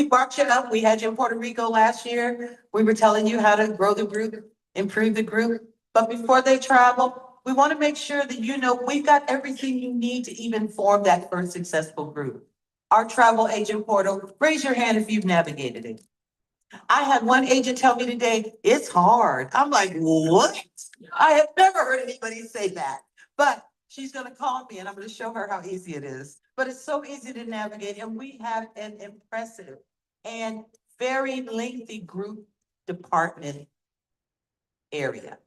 brought you up. We had you in Puerto Rico last year. We were telling you how to grow the group, improve the group. But before they travel, we want to make sure that you know we've got everything you need to even form that first successful group. Our travel agent portal, raise your hand if you've navigated it. I had one agent tell me today, it's hard. I'm like, what? I have never heard anybody say that. But she's gonna call me and I'm gonna show her how easy it is. But it's so easy to navigate, and we have an impressive and very lengthy group department area,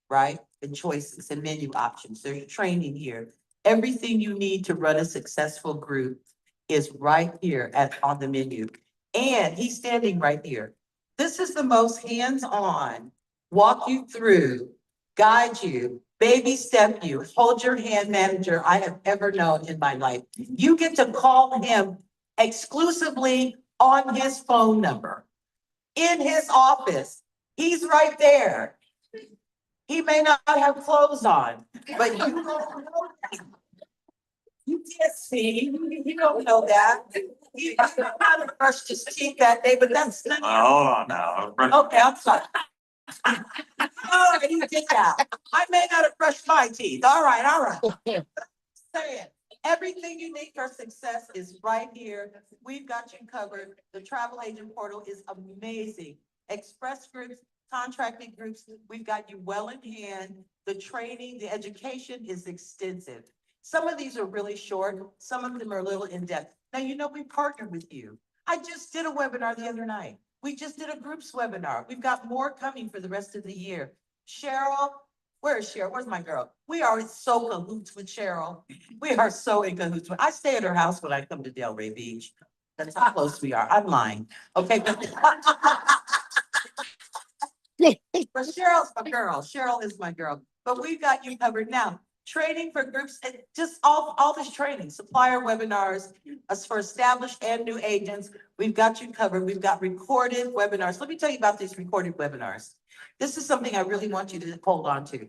right? And choices and menu options. There's training here. Everything you need to run a successful group is right here on the menu. And he's standing right here. This is the most hands-on, walk you through, guide you, baby step you, hold your hand manager I have ever known in my life. You get to call him exclusively on his phone number, in his office. He's right there. He may not have clothes on, but you don't know that. You can't see, you don't know that. He might have brushed his teeth that day, but that's not. Hold on now. Okay, I'm sorry. Oh, you did that. I may not have brushed my teeth. All right. Say it. Everything you need for success is right here. We've got you covered. The travel agent portal is amazing. Express groups, contracted groups, we've got you well in hand. The training, the education is extensive. Some of these are really short. Some of them are a little in-depth. Now, you know, we partnered with you. I just did a webinar the other night. We just did a groups webinar. We've got more coming for the rest of the year. Cheryl, Where is Cheryl? Where's my girl? We are so cahoots with Cheryl. We are so in cahoots. I stay at her house when I come to Delray Beach. That's how close we are. I'm lying. Okay, but but Cheryl's my girl. Cheryl is my girl. But we've got you covered now. Training for groups, and just all this training, supplier webinars, as for established and new agents. We've got you covered. We've got recorded webinars. Let me tell you about these recorded webinars. This is something I really want you to hold on to.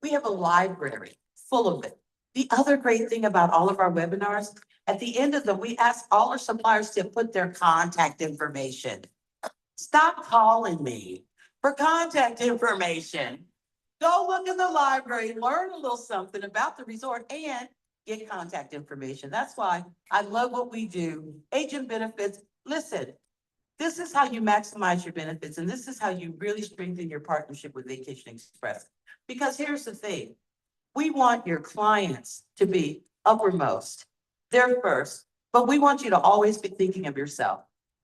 We have a library full of it. The other great thing about all of our webinars, at the end of them, we ask all our suppliers to put their contact information. Stop calling me for contact information. Go look in the library, learn a little something about the resort and get contact information. That's why I love what we do. Agent benefits, listen, this is how you maximize your benefits, and this is how you really strengthen your partnership with Vacation Express. Because here's the thing, we want your clients to be uppermost. They're first, but we want you to always be thinking of yourself.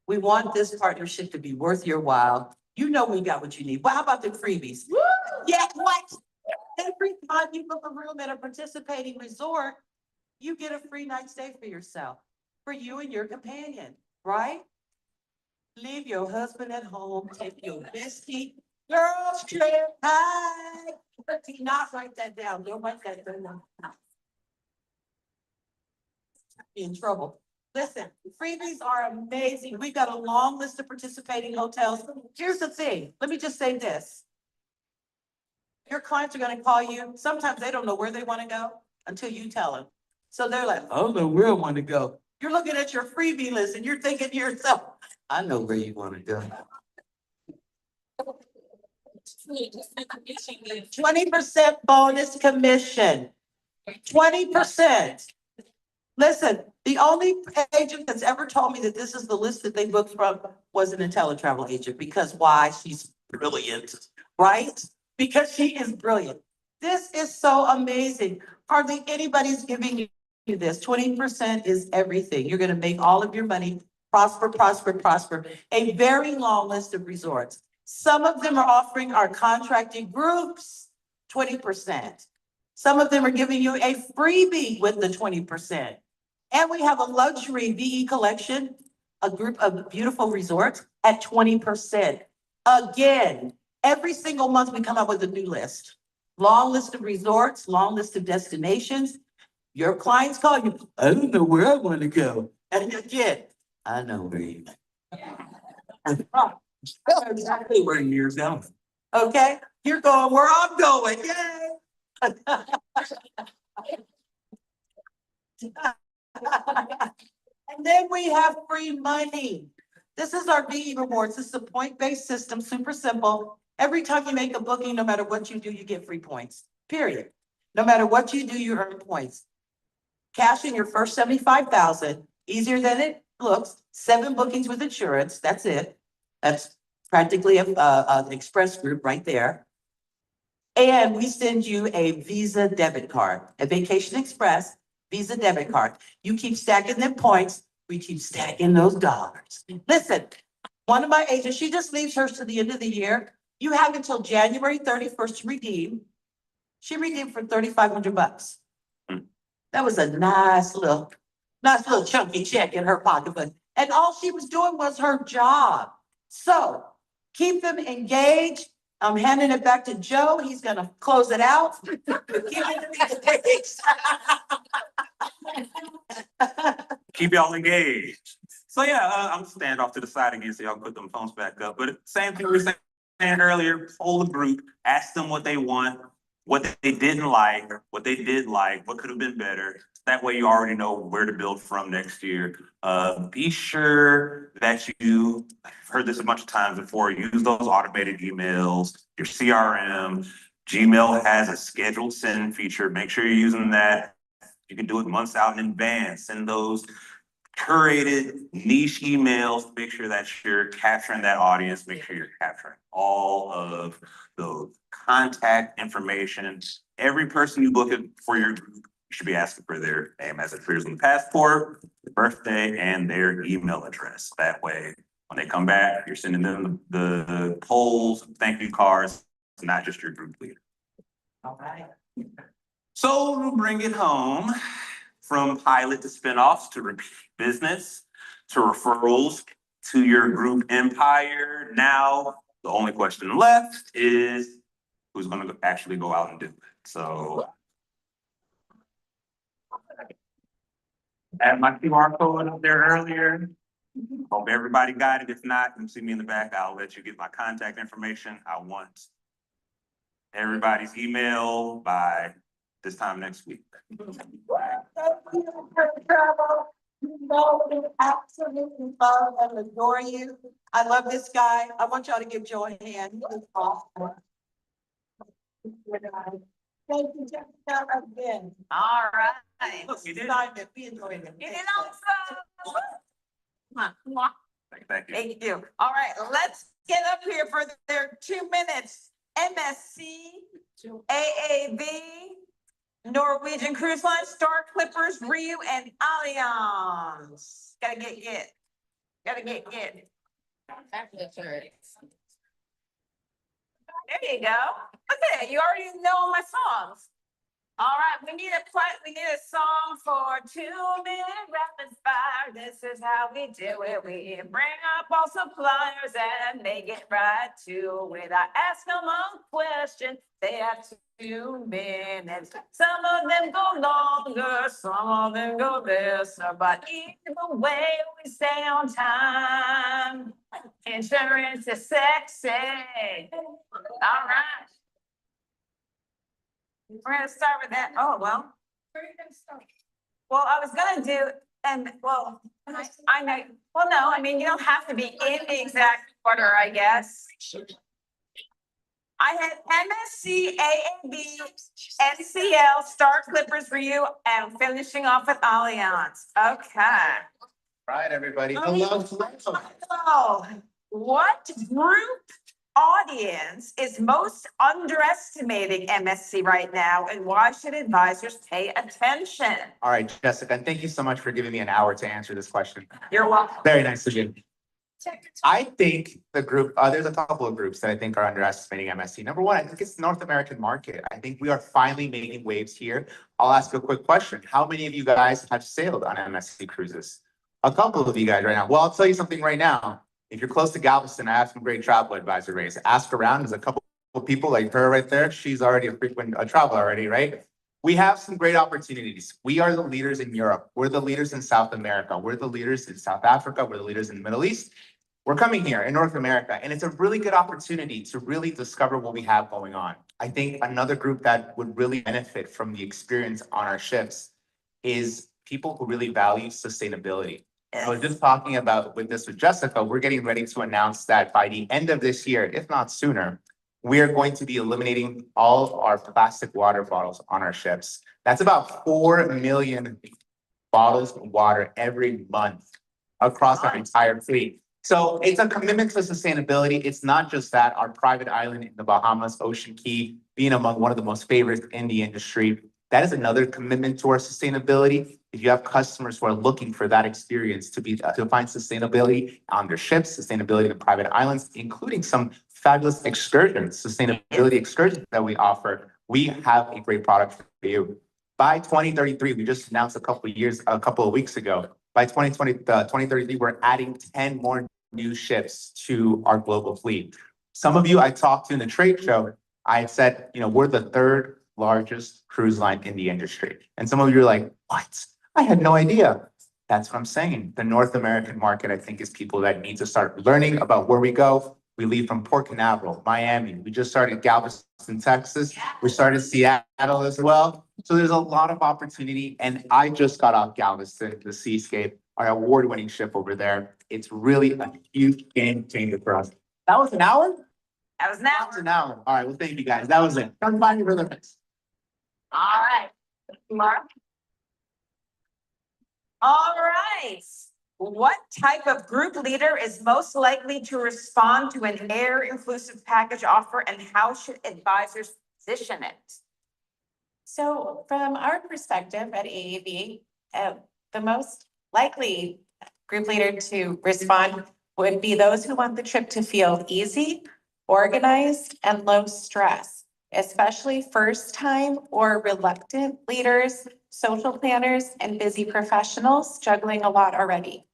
We want this partnership to be worth your while. You know we got what you need. Well, how about the freebies? Yeah, what? Every time you book a room at a participating resort, you get a free night stay for yourself, for you and your companion, right? Leave your husband at home, take your bestie, girls trip, hi. Do not write that down, don't write that down. Be in trouble. Listen, freebies are amazing. We've got a long list of participating hotels. Here's the thing, let me just say this. Your clients are gonna call you, sometimes they don't know where they wanna go until you tell them. So they're like, I don't know where I wanna go. You're looking at your freebie list and you're thinking to yourself, I know where you wanna go. 20% bonus commission. 20%. Listen, the only agent that's ever told me that this is the list that they booked from was an IntelliTravel agent, because why? She's brilliant, right? Because she is brilliant. This is so amazing. Hardly anybody's giving you this. 20% is everything. You're gonna make all of your money prosper, prosper, prosper. A very long list of resorts. Some of them are offering our contracted groups 20%. Some of them are giving you a freebie with the 20%. And we have a luxury VE collection, a group of beautiful resorts at 20%. Again, every single month we come up with a new list. Long list of resorts, long list of destinations. Your clients call you, I don't know where I want to go. And again, I know where you. I know exactly where you're going. Okay, you're going where I'm going, yay! And then we have free money. This is our VE rewards. This is a point-based system, super simple. Every time you make a booking, no matter what you do, you get free points, period. No matter what you do, you earn points. Cash in your first 75,000, easier than it looks. 7 bookings with insurance, that's it. That's practically an express group right there. And we send you a Visa debit card, a Vacation Express Visa debit card. You keep stacking them points, we keep stacking those dollars. Listen, one of my agents, she just leaves hers to the end of the year. You have until January 31st to redeem. She redeemed for $3,500. That was a nice little chunky check in her pocketbook. And all she was doing was her job. So keep them engaged. I'm handing it back to Joe. He's gonna close it out. Keep y'all engaged. So yeah, I'm stand off to the side again, so y'all put them phones back up. But same thing we were saying earlier, poll the group, ask them what they want, what they didn't like, what they did like, what could have been better. That way you already know where to build from next year. Be sure that you, I've heard this a bunch of times before, use those automated emails, your CRM. Gmail has a scheduled send feature. Make sure you're using that. You can do it months out in advance. Send those curated niche emails. Make sure that you're capturing that audience. Make sure you're capturing all of the contact information. Every person you book it for your group, you should be asking for their name as it appears on the passport, their birthday, and their email address. That way, when they come back, you're sending them the polls, thank you cards, not just your group leader. All right. So to bring it home, from pilot to spinoffs to repeat business to referrals to your group empire. Now, the only question left is who's gonna actually go out and do it? So. Add my QR code up there earlier. Hope everybody got it. If not, you can see me in the back. I'll let you get my contact information. I want everybody's email by this time next week. Absolutely love and adore you. I love this guy. I want y'all to give Joe a hand. He is awesome. Thank you, Jessica, again. All right. Look, you did. Simon, we enjoyed it. You did awesome. Thank you. Thank you. All right, let's get up here for their 2 minutes. MSC, AAV, Norwegian Cruise Line, Star Clippers, Rio, and Allianz. Gotta get. There you go. Okay, you already know my songs. All right, we need a song for 2-minute rapid fire. This is how we do it. We bring up all suppliers and make it right to it. I ask them a question, they have 2 minutes. Some of them go longer, some of them go lesser, but either way, we stay on time. Insurance is sexy. All right. We're gonna start with that. Oh, well. Where are you gonna start? Well, I was gonna do, and well, I know, well, no, I mean, you don't have to be in the exact order, I guess. I had MSC, AAB, NCL, Star Clippers for you, and finishing off with Allianz. Okay. Right, everybody. Hello. So, what group audience is most underestimating MSC right now, and why should advisors pay attention? All right, Jessica, and thank you so much for giving me an hour to answer this question. You're welcome. Very nice of you. I think the group, there's a couple of groups that I think are underestimating MSC. Number one, I think it's the North American market. I think we are finally making waves here. I'll ask you a quick question. How many of you guys have sailed on MSC cruises? A couple of you guys right now. Well, I'll tell you something right now. If you're close to Galveston, I have some great travel advisories. Ask around. There's a couple of people like her right there. She's already a frequent traveler already, right? We have some great opportunities. We are the leaders in Europe. We're the leaders in South America. We're the leaders in South Africa. We're the leaders in the Middle East. We're coming here in North America, and it's a really good opportunity to really discover what we have going on. I think another group that would really benefit from the experience on our ships is people who really value sustainability. I was just talking about with Jessica, we're getting ready to announce that by the end of this year, if not sooner, we are going to be eliminating all of our plastic water bottles on our ships. That's about 4 million bottles of water every month across our entire fleet. So it's a commitment to sustainability. It's not just that our private island in the Bahamas, Ocean Key, being among one of the most favorites in the industry, that is another commitment to our sustainability. If you have customers who are looking for that experience to find sustainability on their ships, sustainability in the private islands, including some fabulous excursions, sustainability excursions that we offer, we have a great product for you. By 2033, we just announced a couple of weeks ago, by 2033, we're adding 10 more new ships to our global fleet. Some of you I talked to in the trade show, I said, we're the 3rd largest cruise line in the industry. And some of you are like, what? I had no idea. That's what I'm saying. The North American market, I think, is people that need to start learning about where we go. We leave from Port Canaveral, Miami. We just started Galveston, Texas. We started Seattle as well. So there's a lot of opportunity. And I just got off Galveston, the Seascape, our award-winning ship over there. It's really a huge game changer for us. That was an hour? That was an That hour. was an hour. All right, well, thank you guys. That was it. Come find me for the next. All right. Mark? All right. What type of group leader is most likely to respond to an air-inclusive package offer, and how should advisors position it? So from our perspective at AAB, the most likely group leader to respond would be those who want the trip to feel easy, organized, and low stress. especially first-time or reluctant leaders, social planners, and busy professionals juggling a lot already.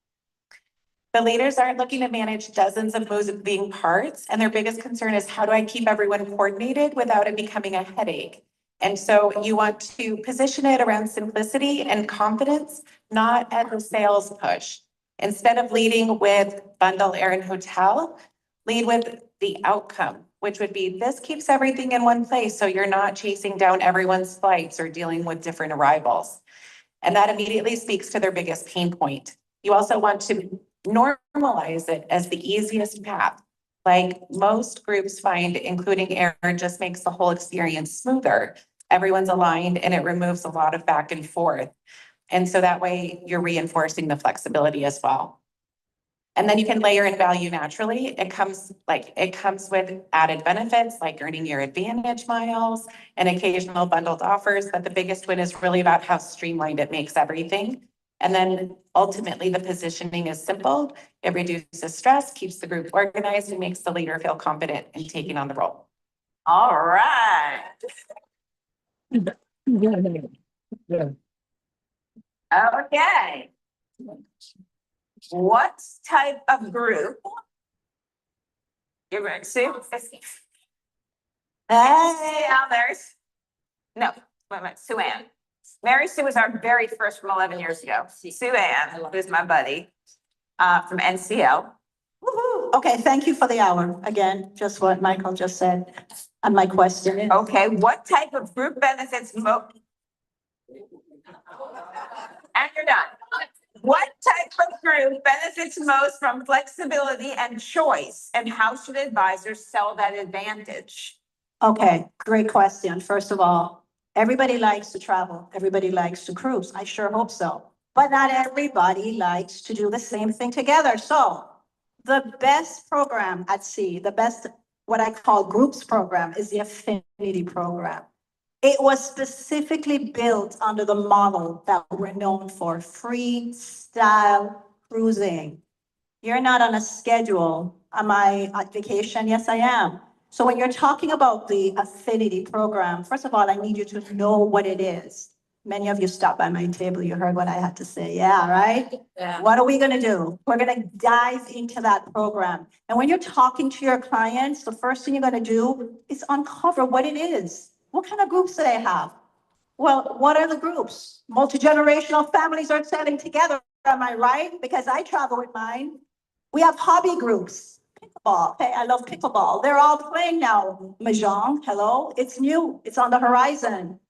The leaders aren't looking to manage dozens of moving parts, and their biggest concern is how do I keep everyone coordinated without it becoming a headache? And so you want to position it around simplicity and confidence, not as a sales push. Instead of leading with bundle, air, and hotel, lead with the outcome, which would be this keeps everything in one place, so you're not chasing down everyone's flights or dealing with different arrivals. And that immediately speaks to their biggest pain point. You also want to normalize it as the easiest path. Like most groups find, including air, just makes the whole experience smoother. Everyone's aligned and it removes a lot of back and forth. And so that way you're reinforcing the flexibility as well. And then you can layer in value naturally. It comes with added benefits like earning your advantage miles and occasional bundled offers. But the biggest win is really about how streamlined it makes everything. And then ultimately the positioning is simple. It reduces stress, keeps the group organized, and makes the leader feel confident in taking on the role. All right. Okay. What type of group? You're ready, Sue? There's, no, wait, Sue Ann. Mary Sue was our very first from 11 years ago. Sue Ann, who's my buddy, from NCL. Woo-hoo. Okay, thank you for the hour. Again, just what Michael just said. And my question is. Okay, what type of group benefits and you're done. What type of group benefits most from flexibility and choice, and how should advisors sell that advantage? Okay, great question. First of all, everybody likes to travel. Everybody likes to cruise. I sure hope so. But not everybody likes to do the same thing together. So the best program at sea, the best, what I call groups program, is the affinity program. It was specifically built under the model that we're known for, freestyle cruising. You're not on a schedule. Am I on vacation? Yes, I am. So when you're talking about the affinity program, first of all, I need you to know what it is. Many of you stopped by my table. You heard what I had to say. Yeah, right? Yeah. What are we going to do? We're going to dive into that program. And when you're talking to your clients, the first thing you're going to do is uncover what it is. What kind of groups do they have? Well, what are the groups? Multi-generational families are selling together. Am I right? Because I travel with mine. We have hobby groups. Pickleball. Hey, I love pickleball. They're all playing now. Mahjong, hello. It's new. It's on the horizon.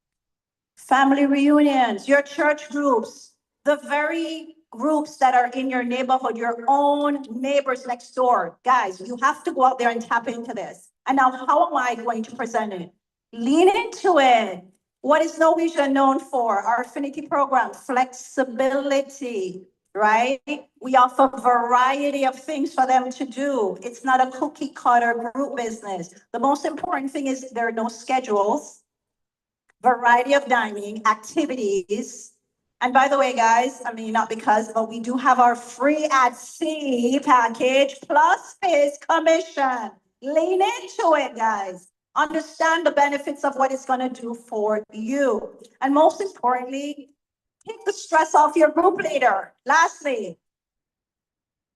Family reunions, your church groups, the very groups that are in your neighborhood, your own neighbors next door. Guys, you have to go out there and tap into this. And now how am I going to present it? Lean into it. What is Norwegian known for? Our affinity program, flexibility, right? We offer a variety of things for them to do. It's not a cookie cutter group business. The most important thing is there are no schedules, variety of dining, activities. And by the way, guys, I mean, not because, but we do have our free at sea package plus his commission. Lean into it, guys. Understand the benefits of what it's going to do for you. And most importantly, take the stress off your group leader. Lastly,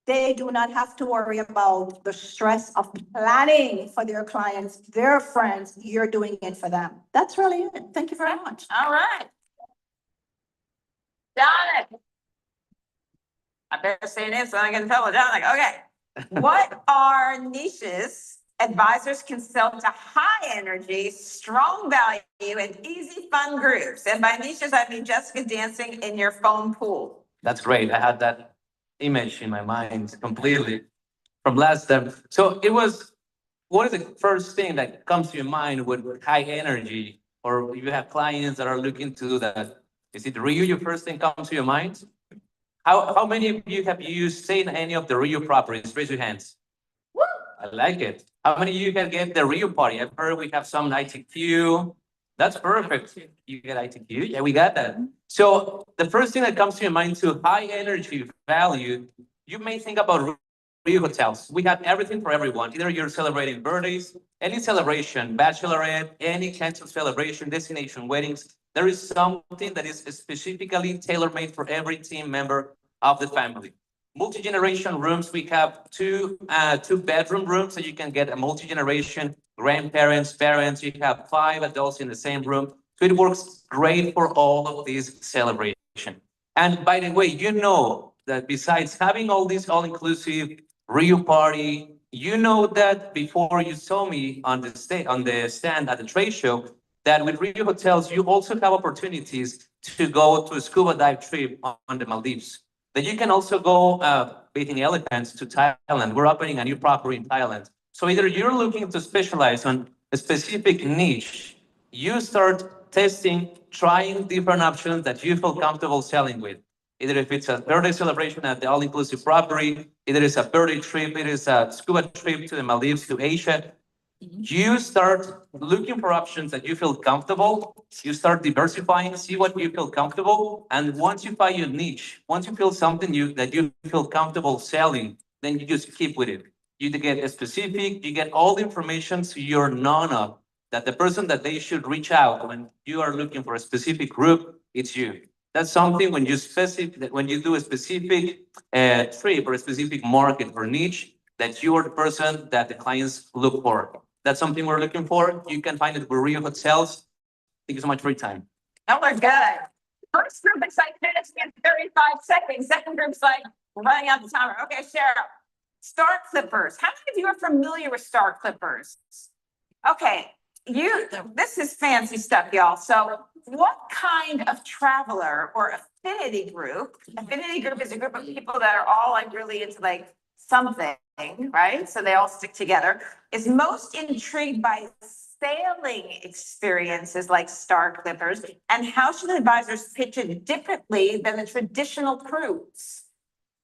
they do not have to worry about the stress of planning for their clients, their friends. You're doing it for them. That's really it. Thank you very much. All right. Donna. I better say names so I can tell it. Donna, okay. What are niches advisors can sell to high energy, strong value, and easy fun groups? And by niches, I mean Jessica dancing in your phone pool. That's great. I had that image in my mind completely from last time. So it was, what is the first thing that comes to your mind with high energy? Or if you have clients that are looking to do that, is it Rio your first thing comes to your mind? How many of you have used, seen any of the Rio properties? Raise your hands. I like it. How many of you can get the Rio party? I've heard we have some ITQ. That's perfect. You get ITQ? Yeah, we got that. So the first thing that comes to your mind to high energy value, you may think about Rio Hotels. We have everything for everyone. Either you're celebrating birthdays, any celebration, bachelorette, any kinds of celebration, destination weddings. There is something that is specifically tailor-made for every team member of the family. Multi-generation rooms, we have two bedroom rooms, so you can get a multi-generation, grandparents, parents, you have 5 adults in the same room. So it works great for all of these celebration. And by the way, you know that besides having all this all-inclusive Rio party, you know that before you saw me on the stand at the trade show, that with Rio Hotels, you also have opportunities to go to a scuba dive trip on the Maldives. That you can also go bathing elephants to Thailand. We're opening a new property in Thailand. So either you're looking to specialize on a specific niche, you start testing, trying different options that you feel comfortable selling with. Either if it's a birthday celebration at the all-inclusive property, either it's a birthday trip, it is a scuba trip to the Maldives, to Asia. You start looking for options that you feel comfortable. You start diversifying, see what you feel comfortable. And once you find your niche, once you feel something that you feel comfortable selling, then you just keep with it. You get a specific, you get all the information so you're known of, that the person that they should reach out when you are looking for a specific group, it's you. That's something when you do a specific trip or a specific market or niche, that you are the person that the clients look for. That's something we're looking for. You can find it with Rio Hotels. Thank you so much for your time. Oh, we're good. First group is like minutes and 35 seconds. Second group's like, we're running out of timer. Okay, Cheryl. Star Clippers. How many of you are familiar with Star Clippers? Okay, this is fancy stuff, y'all. So what kind of traveler or affinity group is a group of people that are all like really into like something, right? So they all stick together, is most intrigued by sailing experiences like Star Clippers, and how should advisors pitch it differently than the traditional cruise?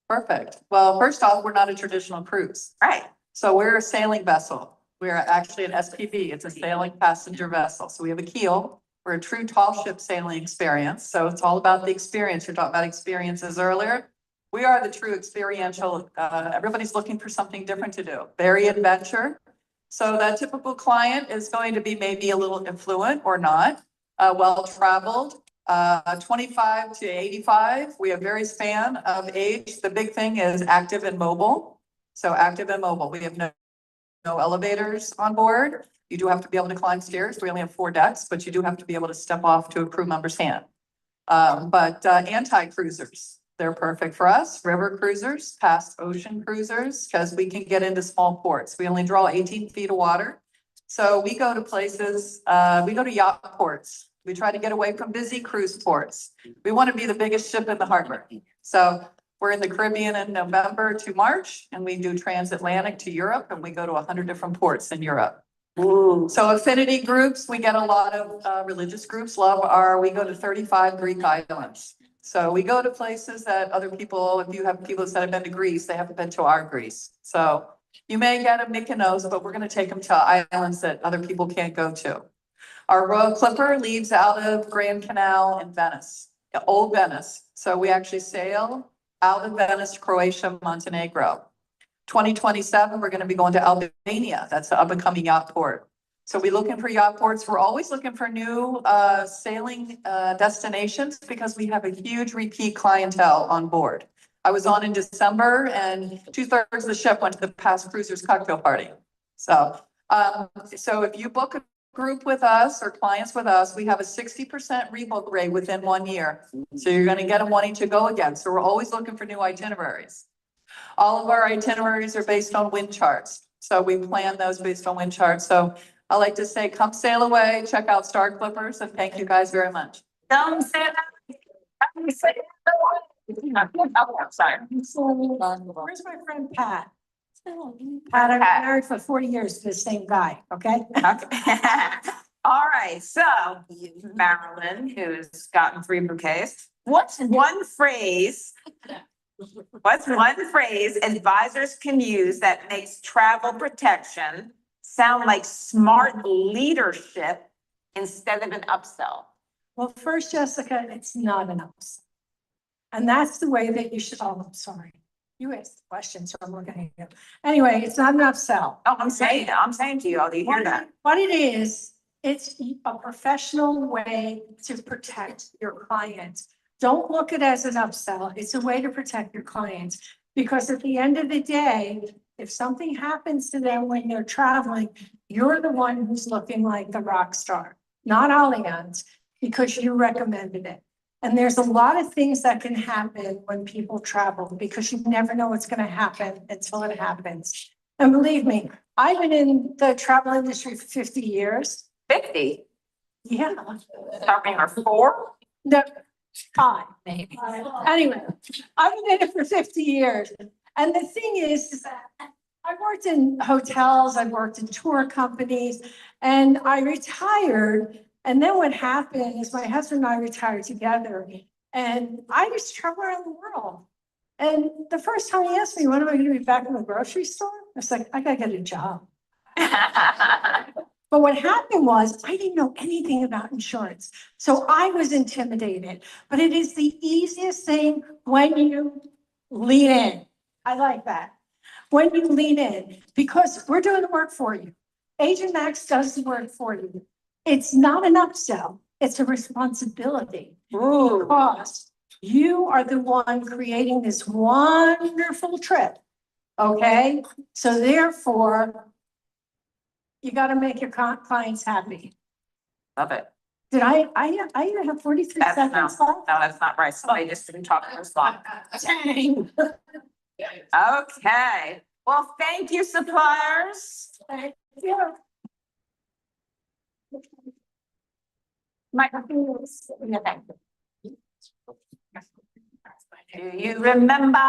Perfect. Well, first off, we're not a traditional cruise. Right. So we're a sailing vessel. We're actually an SPV. It's a sailing passenger vessel. So we have a keel. We're a true tall ship sailing experience. So it's all about the experience. You're talking about experiences earlier. We are the true experiential. Everybody's looking for something different to do. Very adventure. So that typical client is going to be maybe a little affluent or not, well-traveled, 25 to 85. We have various span of age. The big thing is active and mobile. So active and mobile. We have no elevators on board. You do have to be able to climb stairs. We only have 4 decks, but you do have to be able to step off to a crew member's hand. But anti-cruisers. They're perfect for us. River cruisers, past ocean cruisers, because we can get into small ports. We only draw 18 feet of water. So we go to places, we go to yacht ports. We try to get away from busy cruise ports. We want to be the biggest ship in the harbor. So we're in the Caribbean in November to March, and we do transatlantic to Europe, and we go to 100 different ports in Europe. So affinity groups, we get a lot of religious groups we go to 35 Greek islands. So we go to places that other people, if you have people that have been to Greece, they haven't been to our Greece. So you may get a Mykonos, but we're going to take them to islands that other people can't go to. Our Royal Clipper leaves out of Grand Canal in Venice, Old Venice. So we actually sail out of Venice, Croatia, Montenegro. 2027, we're going to be going to Albania. That's the up and coming yacht port. So we're looking for yacht ports. We're always looking for new sailing destinations because we have a huge repeat clientele on board. I was on in December and 2/3 of the ship went to the past cruisers cocktail party. So if you book a group with us or clients with us, we have a 60% rebook rate within 1 year. So you're going to get them wanting to go again. So we're always looking for new itineraries. All of our itineraries are based on wind charts. So we plan those based on wind charts. So I like to say, come sail away, check out Star Clippers, and thank you guys very much. Don't say that. I'm sorry. Where's my friend Pat? Pat, I've been married for 40 years to the same guy, okay? All right, so Marilyn, who's gotten 3 bouquets, what's one phrase advisors can use that makes travel protection sound like smart leadership instead of an upsell? Well, first, Jessica, it's not an upsell. And that's the way that you should, I'm sorry. You asked the question, so I'm looking at you. Anyway, it's not an upsell. Oh, I'm saying to you, all, do you hear that? What it is, it's a professional way to protect your clients. Don't look at it as an upsell. It's a way to protect your clients. Because at the end of the day, if something happens to them when they're traveling, you're the one who's looking like the rock star, not Allianz, because you recommended it. And there's a lot of things that can happen when people travel because you never know what's going to happen until it happens. And believe me, I've been in the travel industry for 50 years. 50, Yeah. talking or 4? No, 5 maybe. Anyway, I've been in it for 50 years. And the thing is that I worked in hotels, I worked in tour companies, and I retired. And then what happened is my husband and I retired together, and I used to travel around the world. And the first time he asked me, when am I gonna be back in the grocery store? I was like, I gotta get a job. But what happened was I didn't know anything about insurance. So I was intimidated, but it is the easiest thing when you lean in. I like that. When you lean in, because we're doing the work for you. Agent Max does the work for you. It's not an upsell, it's a responsibility. Because you are the one creating this wonderful trip. Okay, so therefore, you got to make your clients happy. Love it. Did I have 43 That's seconds no, left? that's not right. Somebody just didn't talk this long. Dang. Okay, well, thank you, suppliers. Thank you. Do you remember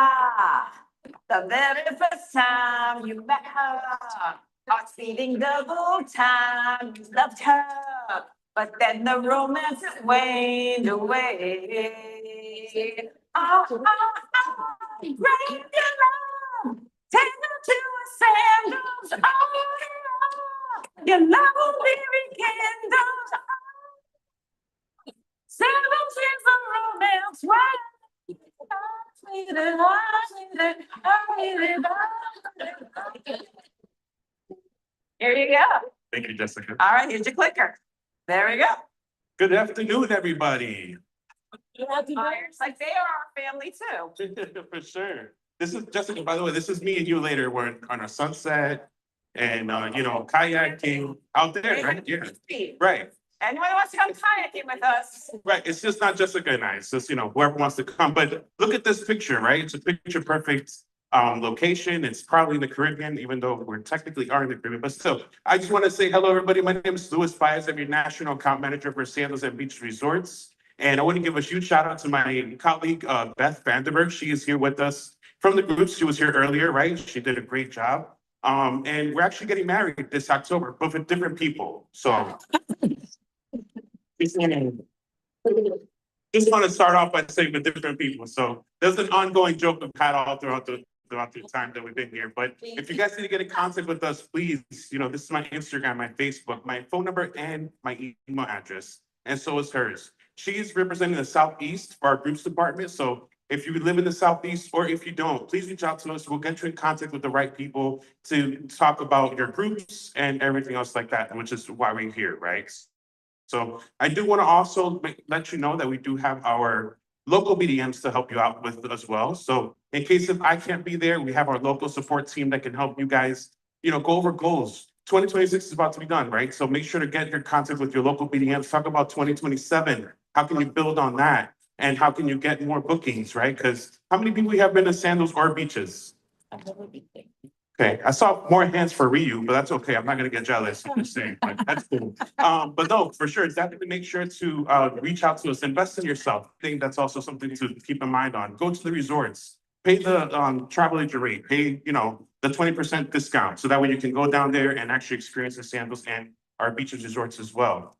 the very first time you met her? Hearts beating double time, you loved her, but then the romance waned away. Oh, oh, oh, bring your love, take her to her sandals, oh, your love will be rekindled. Sandals is a romance, why? Here you go. Thank you, Jessica. All right, here's your clicker. There we go. Good afternoon, everybody. Suppliers, like they are our family too. For sure. This is Jessica, by the way, this is me and you later. We're on a sunset and, you know, kayaking out there, right? Yeah, right. Anyone who wants to come kayaking with us? Right, it's just not Jessica and I, it's just, you know, whoever wants to come, but look at this picture, right? It's a picture perfect location. It's probably in the Caribbean, even though we're technically are in the Caribbean, but still. I just want to say hello, everybody. My name is Louis Baez. I'm your National Account Manager for Sandals and Beach Resorts. And I want to give a huge shout out to my colleague, Beth Vandenberg. She is here with us from the group. She was here earlier, right? She did a great job. And we're actually getting married this October, but with different people, so. Just want to start off by saying with different people. So there's an ongoing joke we've had all throughout the time that we've been here. But if you guys need to get in contact with us, please, you know, this is my Instagram, my Facebook, my phone number, and my email address. And so is hers. She's representing the Southeast for our groups department. So if you live in the Southeast or if you don't, please reach out to us. We'll get you in contact with the right people to talk about your groups and everything else like that, which is why we're here, right? So I do want to also let you know that we do have our local BDMs to help you out with as well. So in case if I can't be there, we have our local support team that can help you guys, you know, go over goals. 2026 is about to be done, right? So make sure to get your contact with your local BDMs. Talk about 2027. How can you build on that? And how can you get more bookings, right? Because how many people have been to Sandals or beaches? Okay, I saw more hands for Ryu, but that's okay. I'm not gonna get jealous. I'm just saying, but that's cool. But no, for sure, definitely make sure to reach out to us, invest in yourself. I think that's also something to keep in mind on. Go to the resorts, pay the travel agent rate, pay, you know, the 20% discount. So that way you can go down there and actually experience the Sandals and our beaches resorts as well.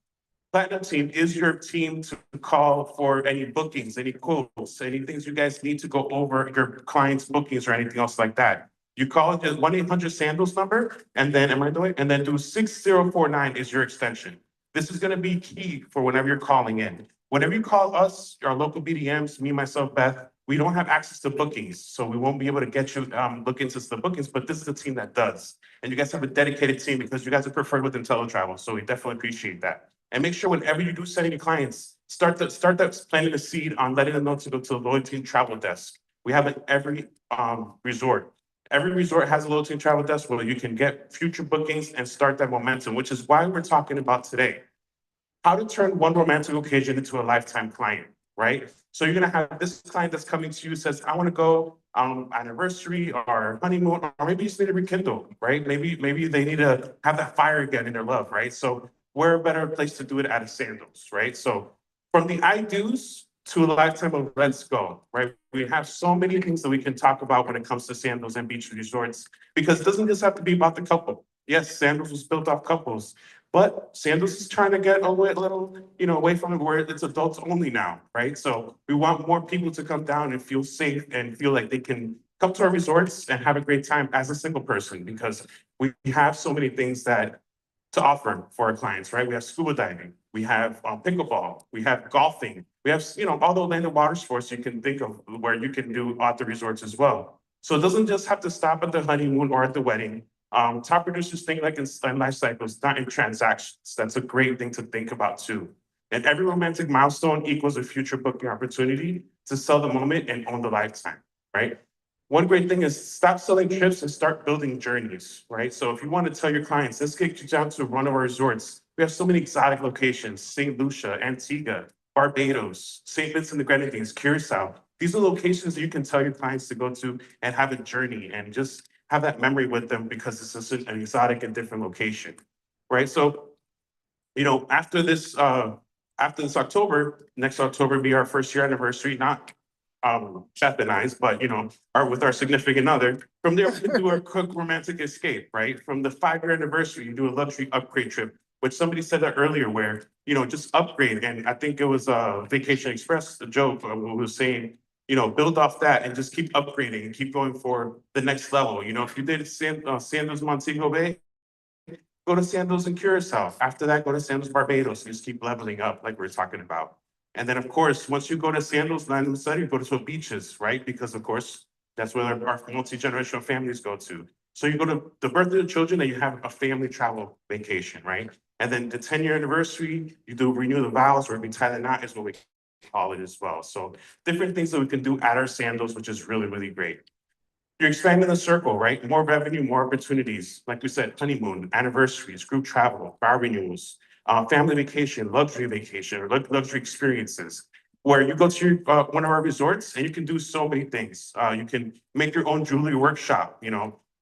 Platinum team is your team to call for any bookings, any quotes, any things you guys need to go over your clients' bookings or anything else like that. You call it the 1-800-SANDALS number, and then, am I doing? And then do 6049 is your extension. This is gonna be key for whenever you're calling in. Whenever you call us, our local BDMs, me, myself, Beth, We don't have access to bookings, so we won't be able to get you, look into the bookings, but this is a team that does. And you guys have a dedicated team because you guys are preferred with IntelliTravel, so we definitely appreciate that. And make sure whenever you do send any clients, start that planting the seed on letting them know to go to the loyalty travel desk. We have it every resort. Every resort has a loyalty travel desk where you can get future bookings and start that momentum, which is why we're talking about today. How to turn one romantic occasion into a lifetime client, right? So you're gonna have this client that's coming to you, says, I wanna go anniversary or honeymoon, or maybe you just need to rekindle, right? Maybe they need to have that fire again in their love, right? So we're a better place to do it at a Sandals, right? So from the I do's to a lifetime of let's go, right? We have so many things that we can talk about when it comes to Sandals and beach resorts, because it doesn't just have to be about the couple. Yes, Sandals was built off couples, but Sandals is trying to get a little, away from it where it's adults only now, right? So we want more people to come down and feel safe and feel like they can come to our resorts and have a great time as a single person, because we have so many things to offer for our clients, right? We have scuba diving, we have pickleball, we have golfing, we have, all the land and water sports you can think of where you can do at the resorts as well. So it doesn't just have to stop at the honeymoon or at the wedding. Top producers think like in life cycles, not in transactions. That's a great thing to think about too. And every romantic milestone equals a future booking opportunity to sell the moment and own the lifetime, right? One great thing is stop selling trips and start building journeys, right? So if you want to tell your clients, let's get you down to one of our resorts. We have so many exotic locations: St. Lucia, Antigua, Barbados, St. Vincent and the Grenadines, Curacao. These are locations that you can tell your clients to go to and have a journey and just have that memory with them, because it's just an exotic and different location, right? So, after this October, next October will be our first year anniversary, not Beth and I's, but with our significant other. From there, we can do our quick romantic escape, right? From the 5-year anniversary, you do a luxury upgrade trip, which somebody said that earlier, where just upgrade. And I think it was Vacation Express, the joke, who was saying, build off that and just keep upgrading and keep going for the next level. If you did Sandals Montego Bay, go to Sandals in Curacao. After that, go to Sandals Barbados and just keep leveling up like we we're talking about. And then, of course, once you go to Sandals, Land and Study, go to some beaches, right? Because, of course, that's where our multi-generational families go to. So you go to the birth of the children and you have a family travel vacation, right? And then the 10-year anniversary, you do renew the vows, or tie the knot is what we call it as well. So different things that we can do at our Sandals, which is really, really great. You're expanding the circle, right? More revenue, more opportunities. Like we said, honeymoon, anniversaries, group travel, bar renewals, family vacation, luxury vacation, or luxury experiences, where you go to one of our resorts and you can do so many things. You can make your own jewelry workshop,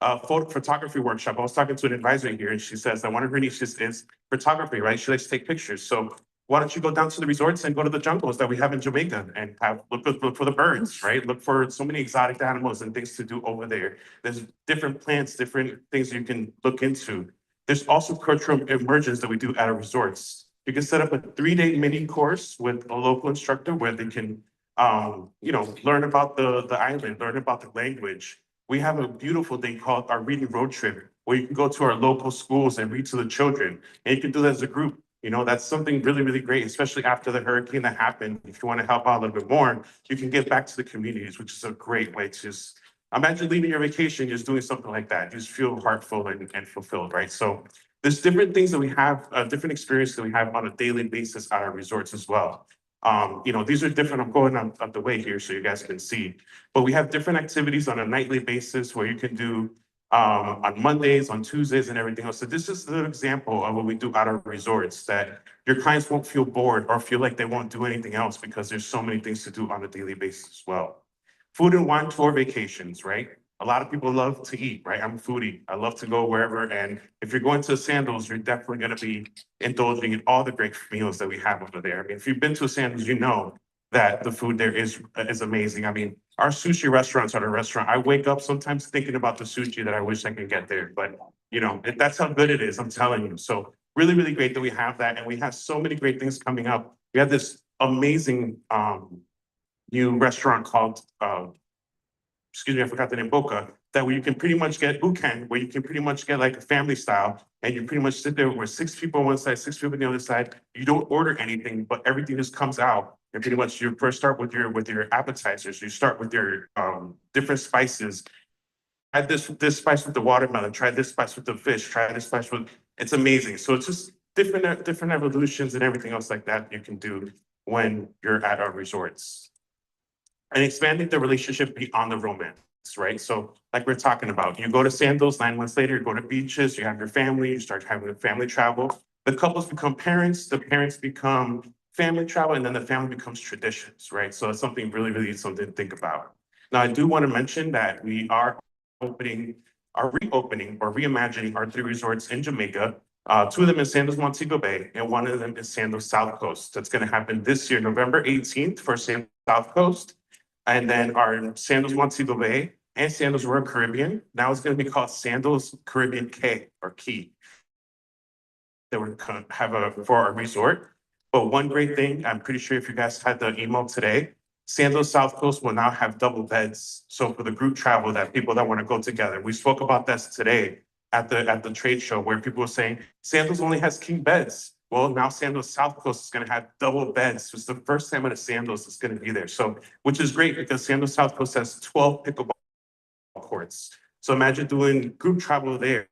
photo photography workshop. I was talking to an advisor here and she says that one of her niches is photography, right? She likes to take pictures. So why don't you go down to the resorts and go to the jungles that we have in Jamaica and look for the birds, right? Look for so many exotic animals and things to do over there. There's different plants, different things you can look into. There's also cultural immersions that we do at our resorts. You can set up a 3-day mini course with a local instructor where they can, learn about the island, learn about the language. We have a beautiful thing called our reading road trip, where you can go to our local schools and read to the children. And you can do that as a group. That's something really, really great, especially after the hurricane that happened. If you want to help out a little bit more, you can get back to the communities, which is a great way to just imagine leaving your vacation, just doing something like that. You just feel heartful and fulfilled, right? So there's different things that we have, different experiences that we have on a daily basis at our resorts as well. These are different. I'm going up the way here so you guys can see, but we have different activities on a nightly basis where you can do on Mondays, on Tuesdays, and everything else. So this is an example of what we do at our resorts, that your clients won't feel bored or feel like they won't do anything else, because there's so many things to do on a daily basis as well. Food and wine tour vacations, right? A lot of people love to eat, right? I'm a foodie. I love to go wherever. And if you're going to Sandals, you're definitely going to be indulging in all the great meals that we have over there. I mean, if you've been to Sandals, you know that the food there is amazing. I mean, our sushi restaurants are a restaurant. I wake up sometimes thinking about the sushi that I wish I could get there, but that's how good it is. I'm telling you. So really, really great that we have that. And we have so many great things coming up. We have this amazing new restaurant called, excuse me, I forgot the name, Boca, that where you can pretty much get Bukan, where you can pretty much get like a family style, and you pretty much sit there where 6 people on one side, 6 people on the other side. You don't order anything, but everything just comes out And pretty much you first start with your appetizers. You start with your different spices. Try this spice with the watermelon. Try this spice with the fish. Try this spice with. It's amazing. So it's just different evolutions and everything else like that you can do when you're at our resorts. And expanding the relationship beyond the romance, right? So like we're talking about, you go to Sandals, 9 months later, you go to beaches, you have your family, you start having family travel. The couples become parents, the parents become family travel, and then the family becomes traditions, right? So it's something really something to think about. Now, I do want to mention that we are reopening or reimagining our 3 resorts in Jamaica. 2 of them in Sandals Montego Bay, and 1 of them is Sandals South Coast. That's going to happen this year, November 18th for Sandals South Coast. And then our Sandals Montego Bay and Sandals Royal Caribbean. Now it's going to be called Sandals Caribbean Cay or Key. That we're going to have for our resort. But one great thing, I'm pretty sure if you guys had the email today, Sandals South Coast will now have double beds. So for the group travel, that people that want to go together. We spoke about this today at the trade show where people were saying Sandals only has king beds. Well, now Sandals South Coast is going to have double beds. It's the first time at a Sandals is going to be there. So, which is great because Sandals South Coast has 12 pickleball courts. So imagine doing group travel there,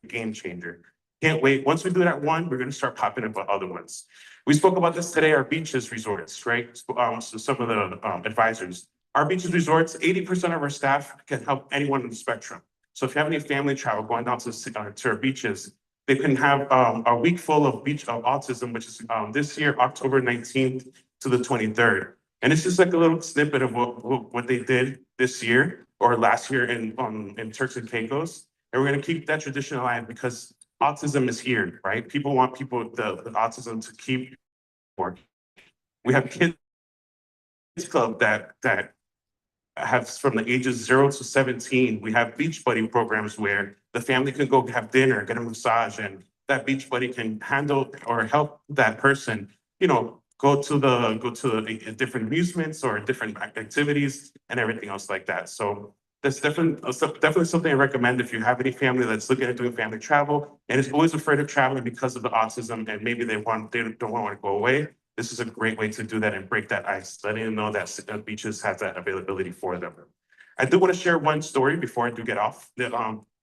game changer. Can't wait. Once we do that one, we're going to start popping up with other ones. We spoke about this today, our beaches resorts, right? So some of the advisors. Our beaches resorts, 80% of our staff can help anyone on the spectrum. So if you have any family travel going down to our beaches, they can have a week full of autism, which is this year, October 19th to the 23rd. And it's just like a little snippet of what they did this year or last year in Turks and Caicos. And we're going to keep that tradition alive because autism is here, right? People want the autism to keep working. We have kids club that have from the ages 0 to 17. We have beach buddy programs where the family can go have dinner, get a massage, and that beach buddy can handle or help that person, go to the different amusements or different activities and everything else like that. So that's definitely something I recommend if you have any family that's looking at doing family travel and is always afraid of traveling because of the autism and maybe they don't want to go away. This is a great way to do that and break that ice, letting them know that beaches have that availability for them. I do want to share one story before I do get off.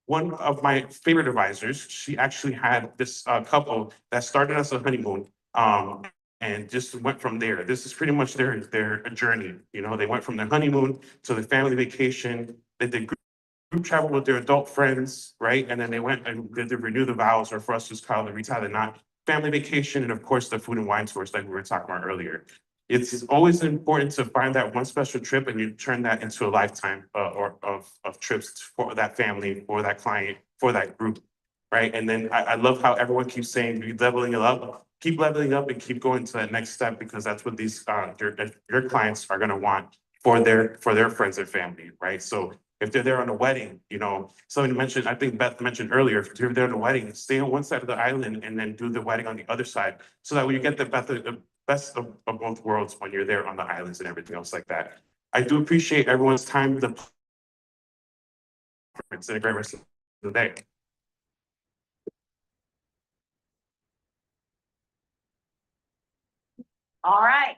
One of my favorite advisors, she actually had this couple that started as a honeymoon and just went from there. This is pretty much their journey. They went from their honeymoon to the family vacation. They did group travel with their adult friends, right? And then they went and did the renew the vows, or for us to call it retie the knot, family vacation, and of course the food and wine tours like we were talking about earlier. It's always important to find that one special trip and you turn that into a lifetime of trips for that family, for that client, for that group, right? And then I love how everyone keeps saying, keep leveling it up, keep leveling up and keep going to that next step because that's what these your clients are gonna want for their friends and family, right? So if they're there on a wedding, somebody mentioned, I think Beth mentioned earlier, if you're there on a wedding, stay on one side of the island and then do the wedding on the other side. So that way you get the best of both worlds when you're there on the islands and everything else like that. I do appreciate everyone's time. It's a great rest of the day. All right.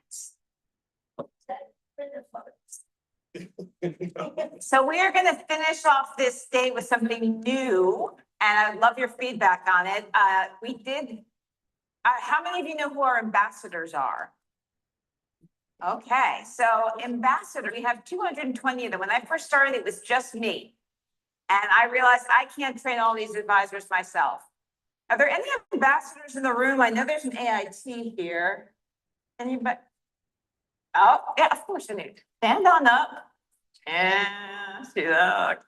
So we are going to finish off this day with something new, and I love your feedback on it. How many of you know who our ambassadors are? Okay, so ambassador, we have 220 of them. When I first started, it was just me. And I realized I can't train all these advisors myself. Are there any ambassadors in the room? I know there's an AIT here. Anybody? Oh, yeah, of course I do. Stand on up. And see that.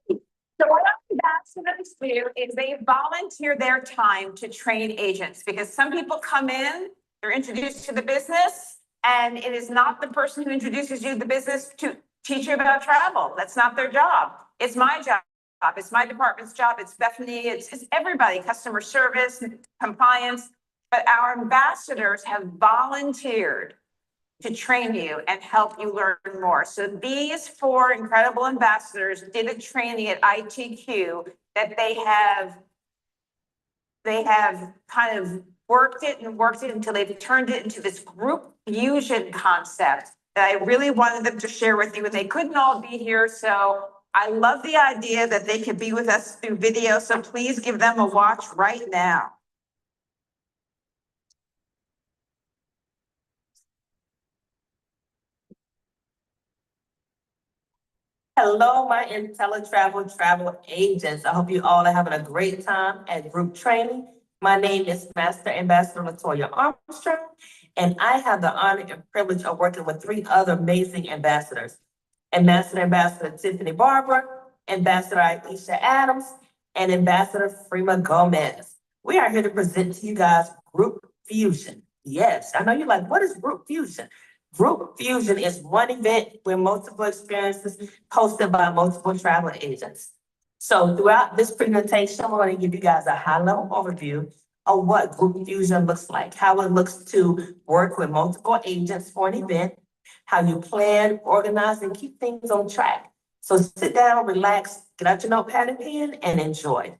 So what ambassadors do is they volunteer their time to train agents because some people come in, they're introduced to the business, and it is not the person who introduces you to the business to teach you about travel. That's not their job. It's my job. It's my department's job. It's Bethany. It's everybody, customer service, compliance. But our ambassadors have volunteered to train you and help you learn more. So these 4 incredible ambassadors did a training at ITQ that they have kind of worked it and worked it until they've turned it into this group fusion concept that I really wanted them to share with you, and they couldn't all be here, so I love the idea that they could be with us through video, so please give them a watch right now. Hello, my travel agents. I hope you all are having a great time at group training. My name is Master Ambassador Latoya Armstrong, and I have the honor and privilege of working with 3 other amazing ambassadors. Ambassador Tiffany Barber, Ambassador Aisha Adams, and Ambassador Freema Gomez. We are here to present to you guys Group Fusion. Yes, I know you're like, what is Group Fusion? Group Fusion is one event with multiple experiences hosted by multiple travel agents. So throughout this presentation, I'm going to give you guys a high-level overview of what Group Fusion looks like, how it looks to work with multiple agents for an event, how you plan, organize, and keep things on track. So sit down, relax, get out your notepad and pen, and enjoy.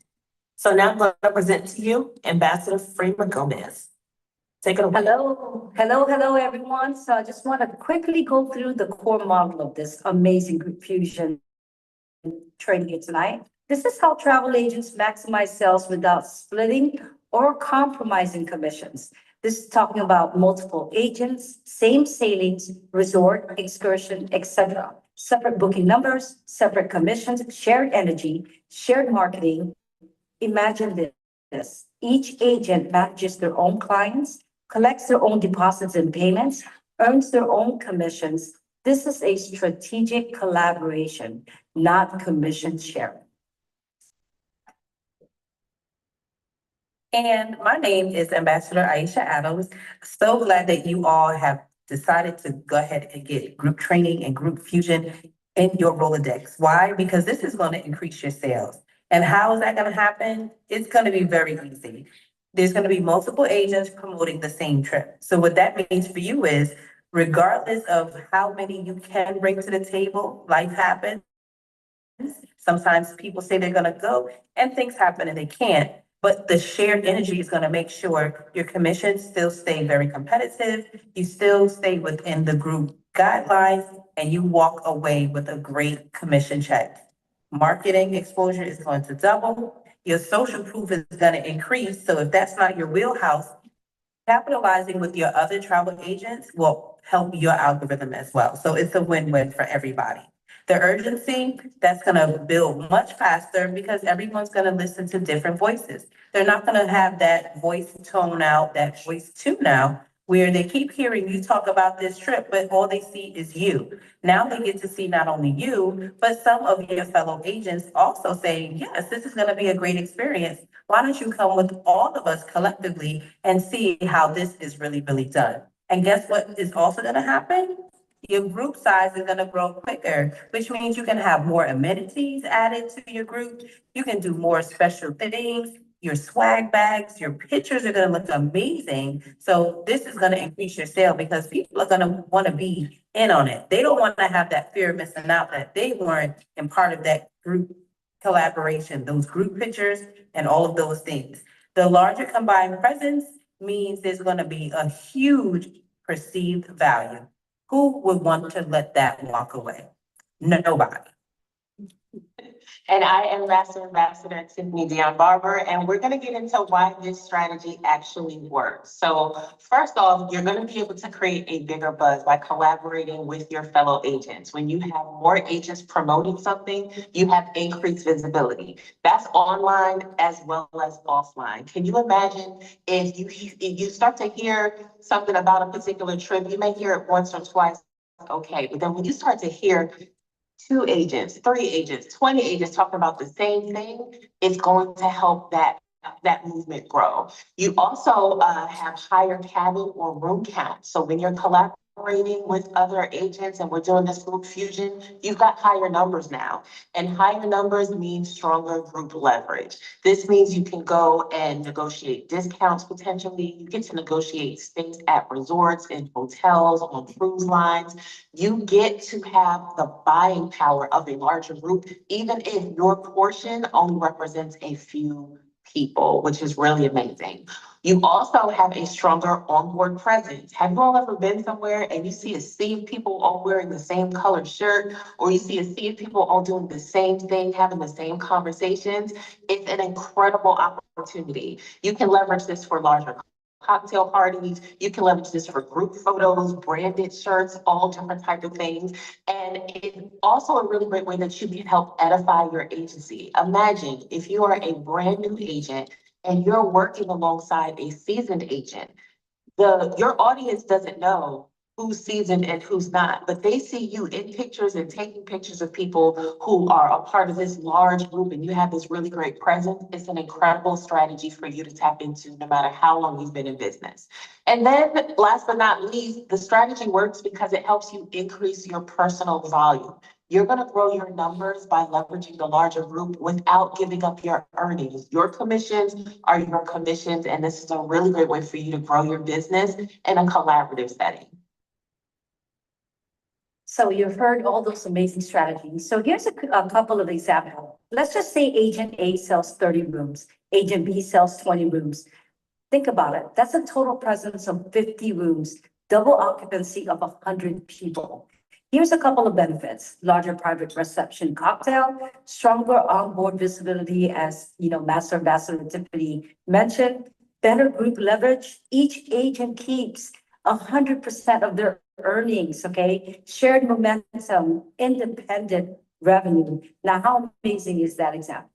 So now I'm going to present to you Ambassador Freema Gomez. Take it away. Hello, everyone. So I just want to quickly go through the core model of this amazing Group Fusion training here tonight. This is how travel agents maximize sales without splitting or compromising commissions. This is talking about multiple agents, same sailings, resort, excursion, etc. Separate booking numbers, separate commissions, shared energy, shared marketing. Imagine this. Each agent manages their own clients, collects their own deposits and payments, earns their own commissions. This is a strategic collaboration, not commission sharing. And my name is Ambassador Aisha Adams. So glad that you all have decided to go ahead and get group training and Group Fusion in your Rolodex. Why? Because this is going to increase your sales. And how is that going to happen? It's going to be very easy. There's going to be multiple agents promoting the same trip. So what that means for you is, regardless of how many you can bring to the table, life happens. Sometimes people say they're going to go and things happen and they can't. But the shared energy is going to make sure your commissions still stay very competitive. You still stay within the group guidelines and you walk away with a great commission check. Marketing exposure is going to double. Your social proof is going to increase. So if that's not your wheelhouse, capitalizing with your other travel agents will help your algorithm as well. So it's a win-win for everybody. The urgency, that's going to build much faster because everyone's going to listen to different voices. They're not going to have that voice tone out, that voice tune out, where they keep hearing you talk about this trip, but all they see is you. Now they get to see not only you, but some of your fellow agents also saying, yes, this is going to be a great experience. Why don't you come with all of us collectively and see how this is really, really done? And guess what is also going to happen? Your group size is going to grow quicker, which means you can have more amenities added to your group. You can do more special things. Your swag bags, your pictures are going to look amazing. So this is going to increase your sale because people are going to want to be in on it. They don't want to have that fear of missing out that they weren't in part of that group collaboration, those group pictures and all of those things. The larger combined presence means there's going to be a huge perceived value. Who would want to let that walk away? Nobody. And I am Ambassador Tiffany Dion Barber, and we're going to get into why this strategy actually works. So first off, you're going to be able to create a bigger buzz by collaborating with your fellow agents. When you have more agents promoting something, you have increased visibility. That's online as well as offline. Can you imagine if you start to hear something about a particular trip, you may hear it once or twice, okay, but then when you start to hear 2 agents, 3 agents, 20 agents talking about the same thing, it's going to help that movement grow. You also have higher cabin or room count. So when you're collaborating with other agents and we're doing this group fusion, you've got higher numbers now. And higher numbers means stronger group leverage. This means you can go and negotiate discounts potentially. You get to negotiate stays at resorts, in hotels, on cruise lines. You get to have the buying power of a larger group, even if your portion only represents a few people, which is really amazing. You also have a stronger onboard presence. Have you all ever been somewhere and you see a sea of people all wearing the same colored shirt, or you see a sea of people all doing the same thing, having the same conversations? It's an incredible opportunity. You can leverage this for larger cocktail parties. You can leverage this for group photos, branded shirts, all different type of things. And it's also a really great way that you can help edify your agency. Imagine if you are a brand new agent and you're working alongside a seasoned agent. Your audience doesn't know who's seasoned and who's not, but they see you in pictures and taking pictures of people who are a part of this large group, and you have this really great presence. It's an incredible strategy for you to tap into no matter how long you've been in business. And then last but not least, the strategy works because it helps you increase your personal volume. You're going to grow your numbers by leveraging the larger group without giving up your earnings. Your commissions are your commissions, and this is a really great way for you to grow your business in a collaborative setting. So you've heard all those amazing strategies. So here's a couple of examples. Let's just say agent A sells 30 rooms, agent B sells 20 rooms. Think about it. That's a total presence of 50 rooms, double occupancy of 100 people. Here's a couple of benefits: larger private reception cocktail, stronger onboard visibility, as Master Ambassador Tiffany mentioned, better group leverage. Each agent keeps 100% of their earnings, okay? Shared momentum, independent revenue. Now, how amazing is that example?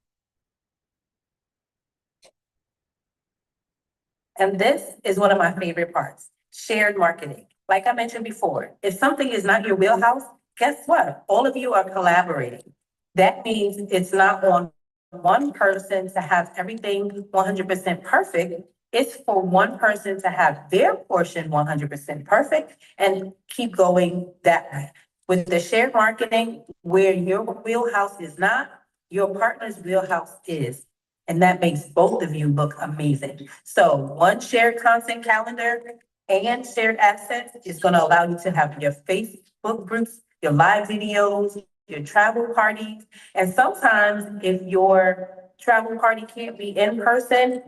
And this is one of my favorite parts, shared marketing. Like I mentioned before, if something is not your wheelhouse, guess what? All of you are collaborating. That means it's not on one person to have everything 100% perfect. It's for one person to have their portion 100% perfect and keep going that way. With the shared marketing, where your wheelhouse is not, your partner's wheelhouse is. And that makes both of you look amazing. So one shared content calendar and shared assets is going to allow you to have your Facebook groups, your live videos, your travel parties. And sometimes if your travel party can't be in person,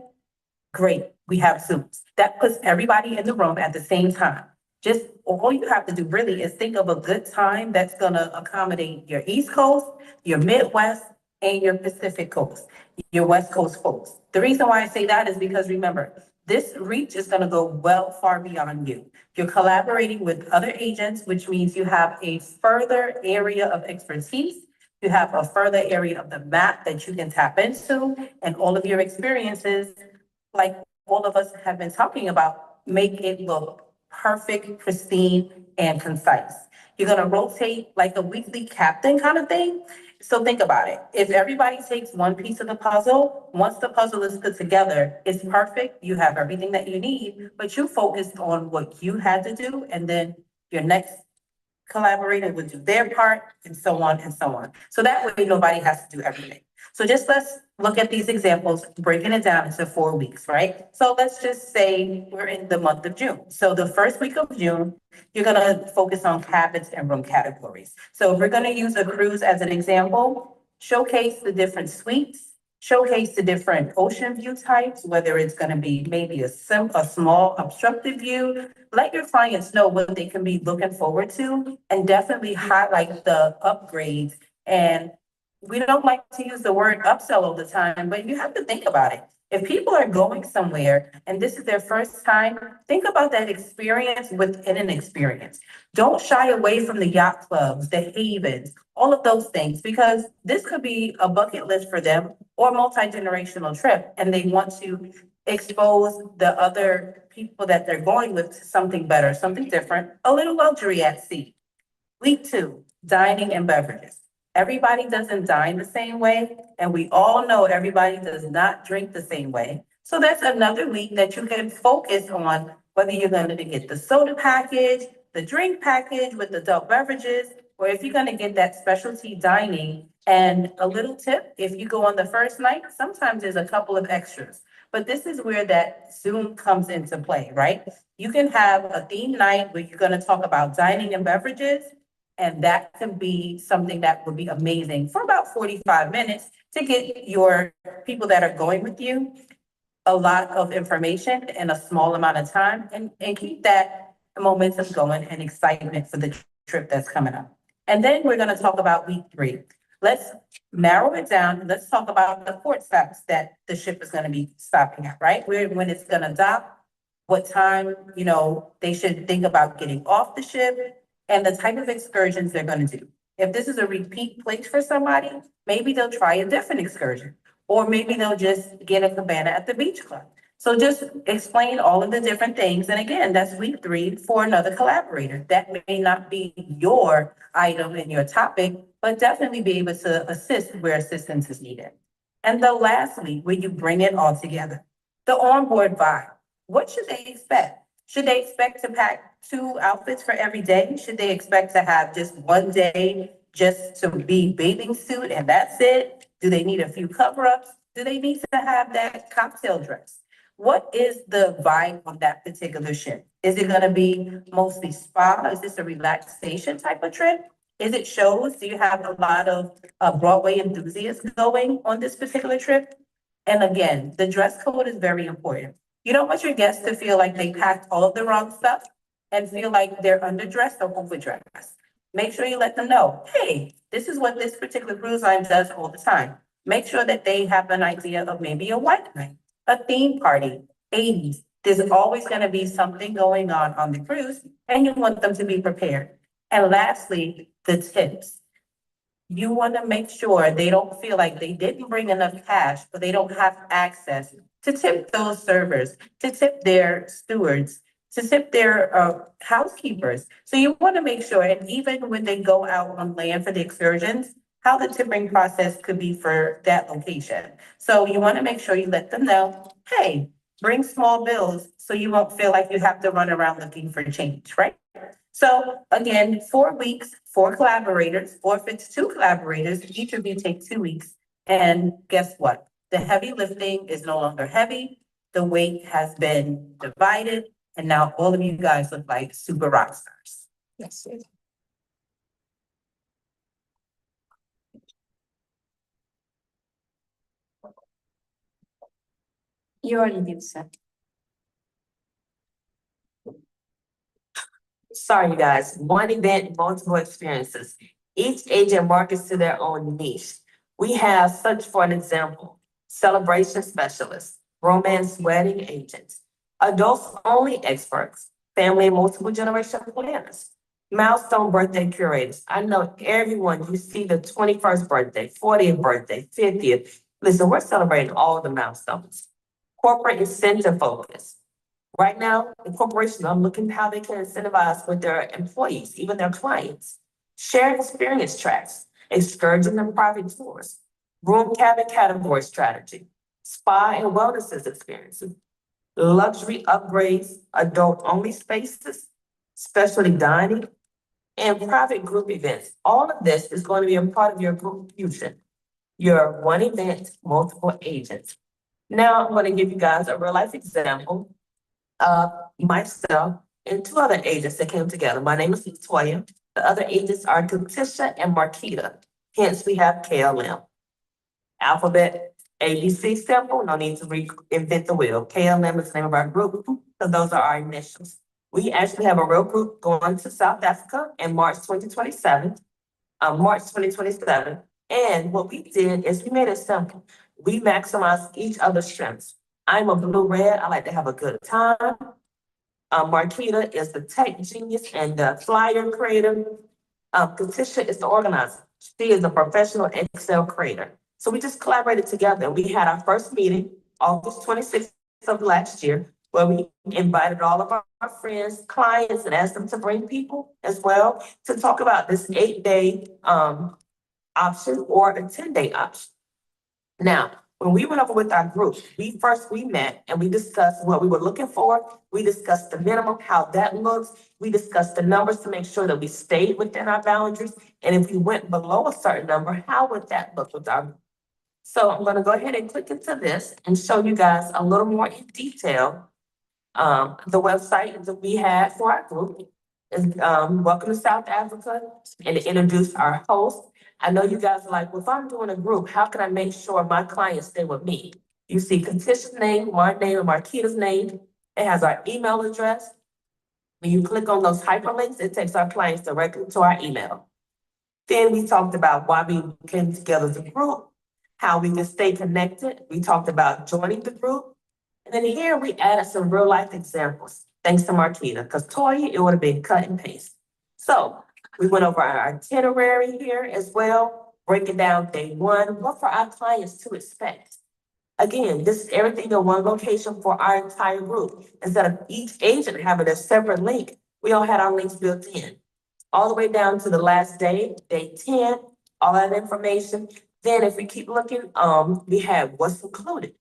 great, we have Zooms. That puts everybody in the room at the same time. Just all you have to do really is think of a good time that's going to accommodate your East Coast, your Midwest, and your Pacific Coast, your West Coast folks. The reason why I say that is because remember, this reach is going to go far beyond you. You're collaborating with other agents, which means you have a further area of expertise. You have a further area of the map that you can tap into, and all of your experiences, like all of us have been talking about, make it look perfect, pristine, and concise. You're going to rotate like a weekly captain kind of thing. So think about it. If everybody takes one piece of the puzzle, once the puzzle is put together, it's perfect. You have everything that you need, but you focused on what you had to do, and then your next collaborator would do their part, and so on and so on. So that way nobody has to do everything. So just let's look at these examples, breaking it down into 4 weeks, right? So let's just say we're in the month of June. So the first week of June, you're gonna focus on cabins and room categories. So if we're gonna use a cruise as an example, showcase the different suites, showcase the different ocean view types, whether it's gonna be maybe a small obstructive view. Let your clients know what they can be looking forward to, and definitely highlight the upgrades. And we don't like to use the word upsell all the time, but you have to think about it. If people are going somewhere and this is their first time, think about that experience within an experience. Don't shy away from the yacht clubs, the havens, all of those things, because this could be a bucket list for them or a multi-generational trip, and they want to expose the other people that they're going with to something better, something different, a little luxury at sea. Week 2, dining and beverages. Everybody doesn't dine the same way, and we all know everybody does not drink the same way. So that's another week that you can focus on whether you're going to get the soda package, the drink package with adult beverages, or if you're going to get that specialty dining. And a little tip, if you go on the first night, sometimes there's a couple of extras. But this is where that Zoom comes into play, right? You can have a theme night where you're going to talk about dining and beverages, and that can be something that would be amazing for about 45 minutes to get your people that are going with you a lot of information in a small amount of time and keep that momentum going and excitement for the trip that's coming up. And then we're gonna talk about week 3. Let's narrow it down and let's talk about the port stops that the ship is gonna be stopping at, right? When it's gonna dock, what time, they should think about getting off the ship and the type of excursions they're gonna do. If this is a repeat place for somebody, maybe they'll try a different excursion. Or maybe they'll just get a cabana at the beach club. So just explain all of the different things. And again, that's week 3 for another collaborator. That may not be your item and your topic, but definitely be able to assist where assistance is needed. And the last week, where you bring it all together, the onboard vibe. What should they expect? Should they expect to pack 2 outfits for every day? Should they expect to have just one day just to be bathing suit and that's it? Do they need a few cover-ups? Do they need to have that cocktail dress? What is the vibe on that particular ship? Is it gonna be mostly spa? Is this a relaxation type of trip? Is it shows? Do you have a lot of Broadway enthusiasts going on this particular trip? And again, the dress code is very important. You don't want your guests to feel like they packed all of the wrong stuff and feel like they're underdressed or overdressed. Make sure you let them know, hey, this is what this particular cruise line does all the time. Make sure that they have an idea of maybe a white night, a theme party, 80s. There's always gonna be something going on the cruise, and you want them to be prepared. And lastly, the tips. You wanna make sure they don't feel like they didn't bring enough cash, but they don't have access to tip those servers, to tip their stewards, to tip their housekeepers. So you want to make sure, and even when they go out on land for the excursions, how the tipping process could be for that location. So you want to make sure you let them know, hey, bring small bills so you won't feel like you have to run around looking for change, right? So again, 4 weeks, 4 collaborators, or if it's 2 collaborators, each of you take 2 weeks. And guess what? The heavy lifting is no longer heavy. The weight has been divided. And now all of you guys look like super rock stars. Yes. You already did, sir. Sorry, you guys, one event, multiple experiences. Each agent markets to their own niche. We have such, for an example, celebration specialists, romance wedding agents, adults only experts, family and multiple generation planners, milestone birthday curators. I know everyone, you see the 21st birthday, 40th birthday, 50th. Listen, we're celebrating all the milestones. Corporate incentive focus. Right now, the corporations are looking how they can incentivize with their employees, even their clients. Shared experience tracks, excursion and private tours, room cabin category strategy, spa and wellness experiences, luxury upgrades, adult-only spaces, specialty dining, and private group events. All of this is going to be a part of your group fusion, your one event, multiple agents. Now I'm going to give you guys a real life example of myself and 2 other agents that came together. My name is Latoya. The other agents are Katisha and Marquita. Hence, we have KLM. Alphabet ABC simple, no need to reinvent the wheel. KLM is the name of our group, so those are our initials. We actually have a real group going to South Africa in March 2027. And what we did is we made it simple. We maximize each other's strengths. I'm a blue red, I like to have a good time. Marquita is the tech genius and the flyer creator. Katisha is the organizer. She is a professional Excel creator. So we just collaborated together. We had our first meeting, August 26th of last year, where we invited all of our friends, clients, and asked them to bring people as well to talk about this 8-day option or a 10-day option. Now, when we went over with our group, we met and we discussed what we were looking for. We discussed the minimum, how that looks. We discussed the numbers to make sure that we stayed within our boundaries. And if we went below a certain number, how would that look with our group? So I'm gonna go ahead and click into this and show you guys a little more in detail. The website that we had for our group is Welcome to South Africa, and to introduce our host. I know you guys are like, well, if I'm doing a group, how can I make sure my clients stay with me? You see Katisha's name, my name, and Marquita's name. It has our email address. When you click on those hyperlinks, it takes our clients directly to our email. Then we talked about why we came together as a group, how we can stay connected. We talked about joining the group. And then here we added some real life examples, thanks to Marquita, because Toya, it would have been cut and paste. So we went over our itinerary here as well, breaking down day one, what for our clients to expect. Again, this is everything in one location for our entire group. Instead of each agent having a separate link, we all had our links built in. All the way down to the last day, day 10, all that information. Then if we keep looking, we have what's included,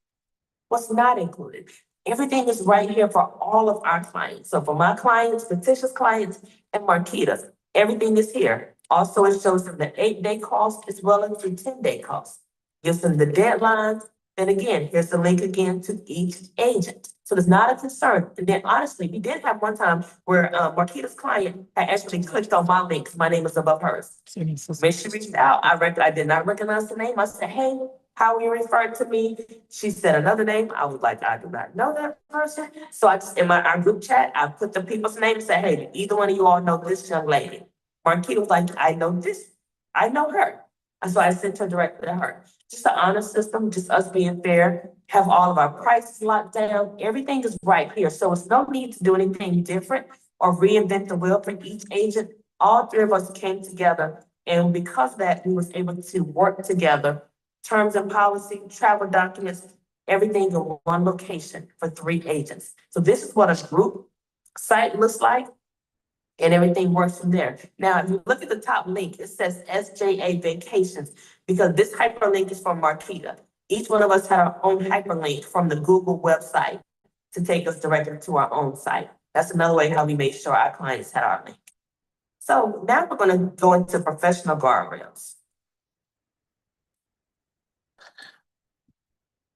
what's not included. Everything is right here for all of our clients. So for my clients, Patricia's clients, and Marquita's, everything is here. Also, it shows them the 8-day cost as well as the 10-day cost. Gives them the deadlines. And again, here's the link again to each agent. So there's not a concern. And then honestly, we did have one time where Marquita's client had actually clicked on my link. My name is above hers. When she reached out, I did not recognize the name. I said, hey, how are you referring to me? She said another name. I was like, I do not know that person. So I just, in our group chat, I put the people's name and said, hey, do either one of you all know this young lady? Marquita was like, I know this. I know her. And so I sent her directly to her. Just an honest system, just us being fair, have all of our prices locked down. Everything is right here. So it's no need to do anything different or reinvent the wheel for each agent. All three of us came together. And because of that, we was able to work together. Terms and policy, travel documents, everything in one location for 3 agents. So this is what a group site looks like. And everything works from there. Now, if you look at the top link, it says SJA Vacations, because this hyperlink is from Marquita. Each one of us had our own hyperlink from the Google website to take us directly to our own site. That's another way how we made sure our clients had our link. So now we're gonna go into professional guardrails.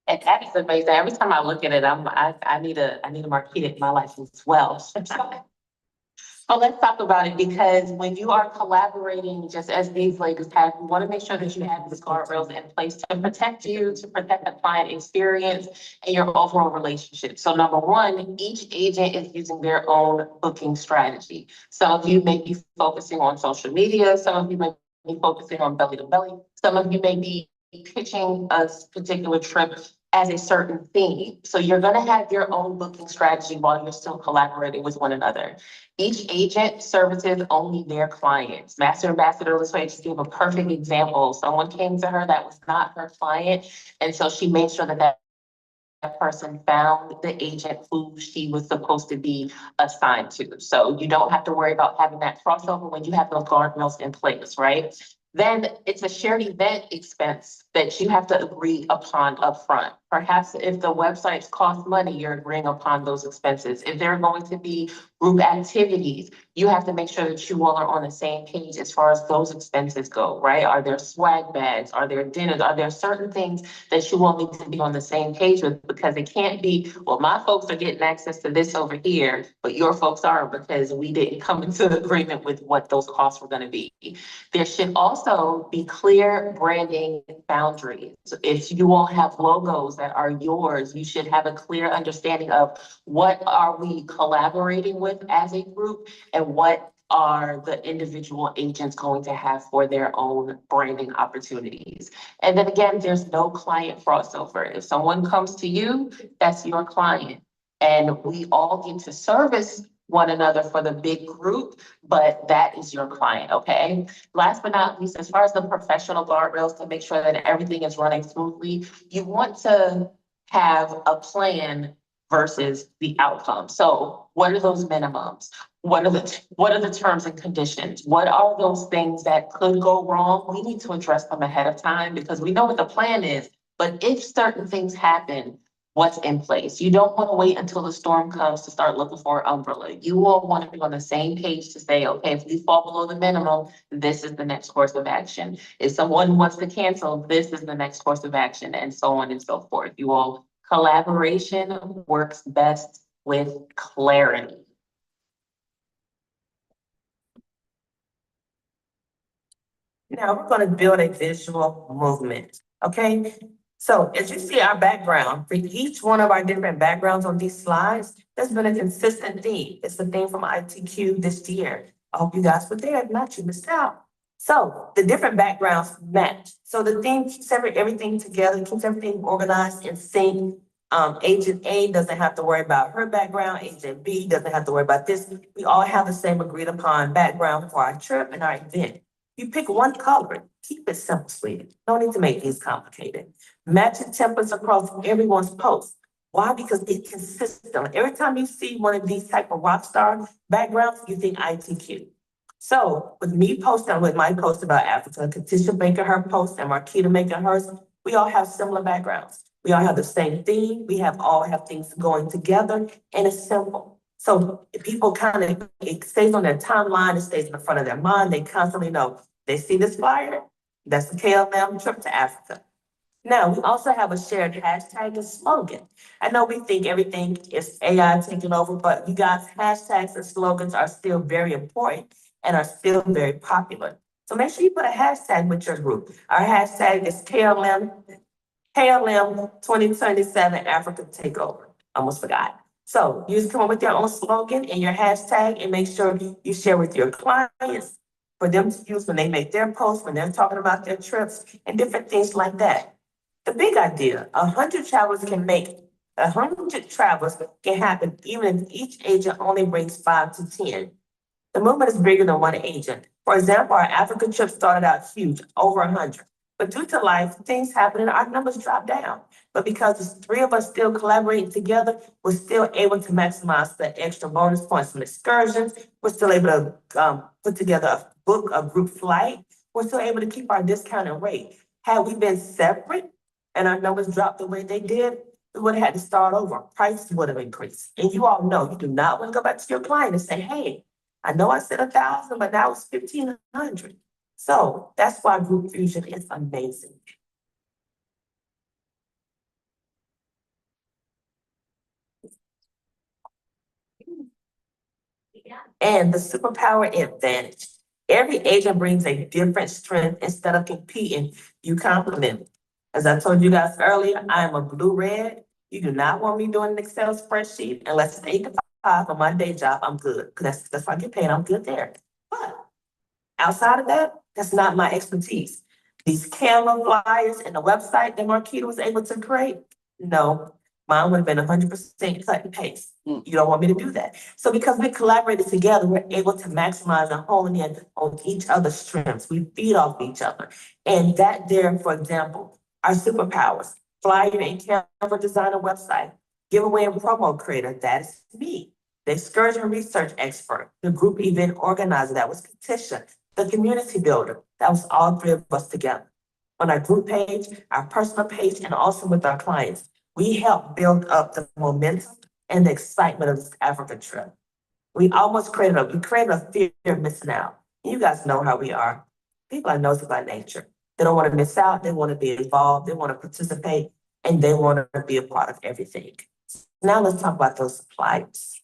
And that is amazing. Every time I look at it, I need a Marquita in my life as well. But let's talk about it, because when you are collaborating, just as these ladies have, you want to make sure that you have these guardrails in place to protect you, to protect the client experience and your overall relationship. So number one, each agent is using their own booking strategy. Some of you may be focusing on social media. Some of you may be focusing on belly to belly. Some of you may be pitching a particular trip as a certain theme. So you're going to have your own booking strategy while you're still collaborating with one another. Each agent services only their clients. Master Ambassador LaToya just gave a perfect example. Someone came to her that was not her client. And so she made sure that person found the agent who she was supposed to be assigned to. So you don't have to worry about having that crossover when you have those guardrails in place, right? Then it's a shared event expense that you have to agree upon upfront. Perhaps if the websites cost money, you're agreeing upon those expenses. If there are going to be group activities, you have to make sure that you all are on the same page as far as those expenses go, right? Are there swag bags? Are there dinners? Are there certain things that you all need to be on the same page with? Because it can't be, well, my folks are getting access to this over here, but your folks aren't, because we didn't come into agreement with what those costs were going to be. There should also be clear branding boundaries. If you all have logos that are yours, you should have a clear understanding of what are we collaborating with as a group and what are the individual agents going to have for their own branding opportunities. And then again, there's no client crossover. If someone comes to you, that's your client. And we all get to service one another for the big group, but that is your client, okay? Last but not least, as far as the professional guardrails to make sure that everything is running smoothly, you want to have a plan versus the outcome. So what are those minimums? What are the terms and conditions? What are those things that could go wrong? We need to address them ahead of time because we know what the plan is, but if certain things happen, what's in place? You don't want to wait until the storm comes to start looking for an umbrella. You all want to be on the same page to say, okay, if we fall below the minimum, this is the next course of action. If someone wants to cancel, this is the next course of action, and so on and so forth. You all, collaboration works best with clarity. Now we're going to build a visual movement, okay? So as you see our background, for each one of our different backgrounds on these slides, there's been a consistent theme. It's the theme from ITQ this year. I hope you guys were there. If not, you missed out. So the different backgrounds match. So the theme keeps everything together, keeps everything organized and sync. Agent A doesn't have to worry about her background. Agent B doesn't have to worry about this. We all have the same agreed upon background for our trip and our event. You pick one color, keep it simple, sweetie. No need to make these complicated. Matching templates across everyone's post. Why? Because it's consistent. Every time you see one of these type of rock star backgrounds, you think ITQ. So with me posting, with my post about Africa, Katisha making her post and Marquita making hers, we all have similar backgrounds. We all have the same theme. We all have things going together, and it's simple. So if people it stays on their timeline, it stays in the front of their mind. They constantly know they see this flyer. That's the KLM trip to Africa. Now, we also have a shared hashtag and slogan. I know we think everything is AI taking over, but you guys, hashtags and slogans are still very important and are still very popular. So make sure you put a hashtag with your group. Our hashtag is KLM 2027 Africa Takeover. Almost forgot. So you just come up with your own slogan and your hashtag and make sure you share with your clients for them to use when they make their posts, when they're talking about their trips and different things like that. The big idea, 100 travelers can make, 100 travelers can happen even if each agent only brings 5 to 10. The movement is bigger than one agent. For example, our Africa trip started out huge, over 100. But due to life, things happen and our numbers drop down. But because the 3 of us still collaborating together, we're still able to maximize the extra bonus points from excursions. We're still able to put together a group flight. We're still able to keep our discounted rate. Had we been separate and our numbers dropped the way they did, we would have had to start over. Prices would have increased. And you all know you do not want to go back to your client and say, hey, I know I said 1,000, but now it's 1,500. So that's why Group Fusion is amazing. And the superpower advantage. Every agent brings a different strength. Instead of competing, you complement it. As I told you guys earlier, I am a blue-red. You do not want me doing an Excel spreadsheet unless it's 8 to 5 on my day job. I'm good, because that's why I get paid. I'm good there. But outside of that, that's not my expertise. These Canva flyers and the website that Marquita was able to create, no, mine would have been 100% cut and paste. You don't want me to do that. So because we collaborated together, we're able to maximize and hone in on each other's strengths. We feed off each other. And that there, for example, our superpowers, flyer and Canva designer website, giveaway and promo creator, that is me. The excursion research expert, the group event organizer, that was Katisha. The community builder, that was all 3 of us together. On our group page, our personal page, and also with our clients, we help build up the momentum and the excitement of this Africa trip. We created a fear of missing out. You guys know how we are. People are nosy by nature. They don't want to miss out. They want to be involved. They want to participate, and they want to be a part of everything. Now let's talk about those suppliers.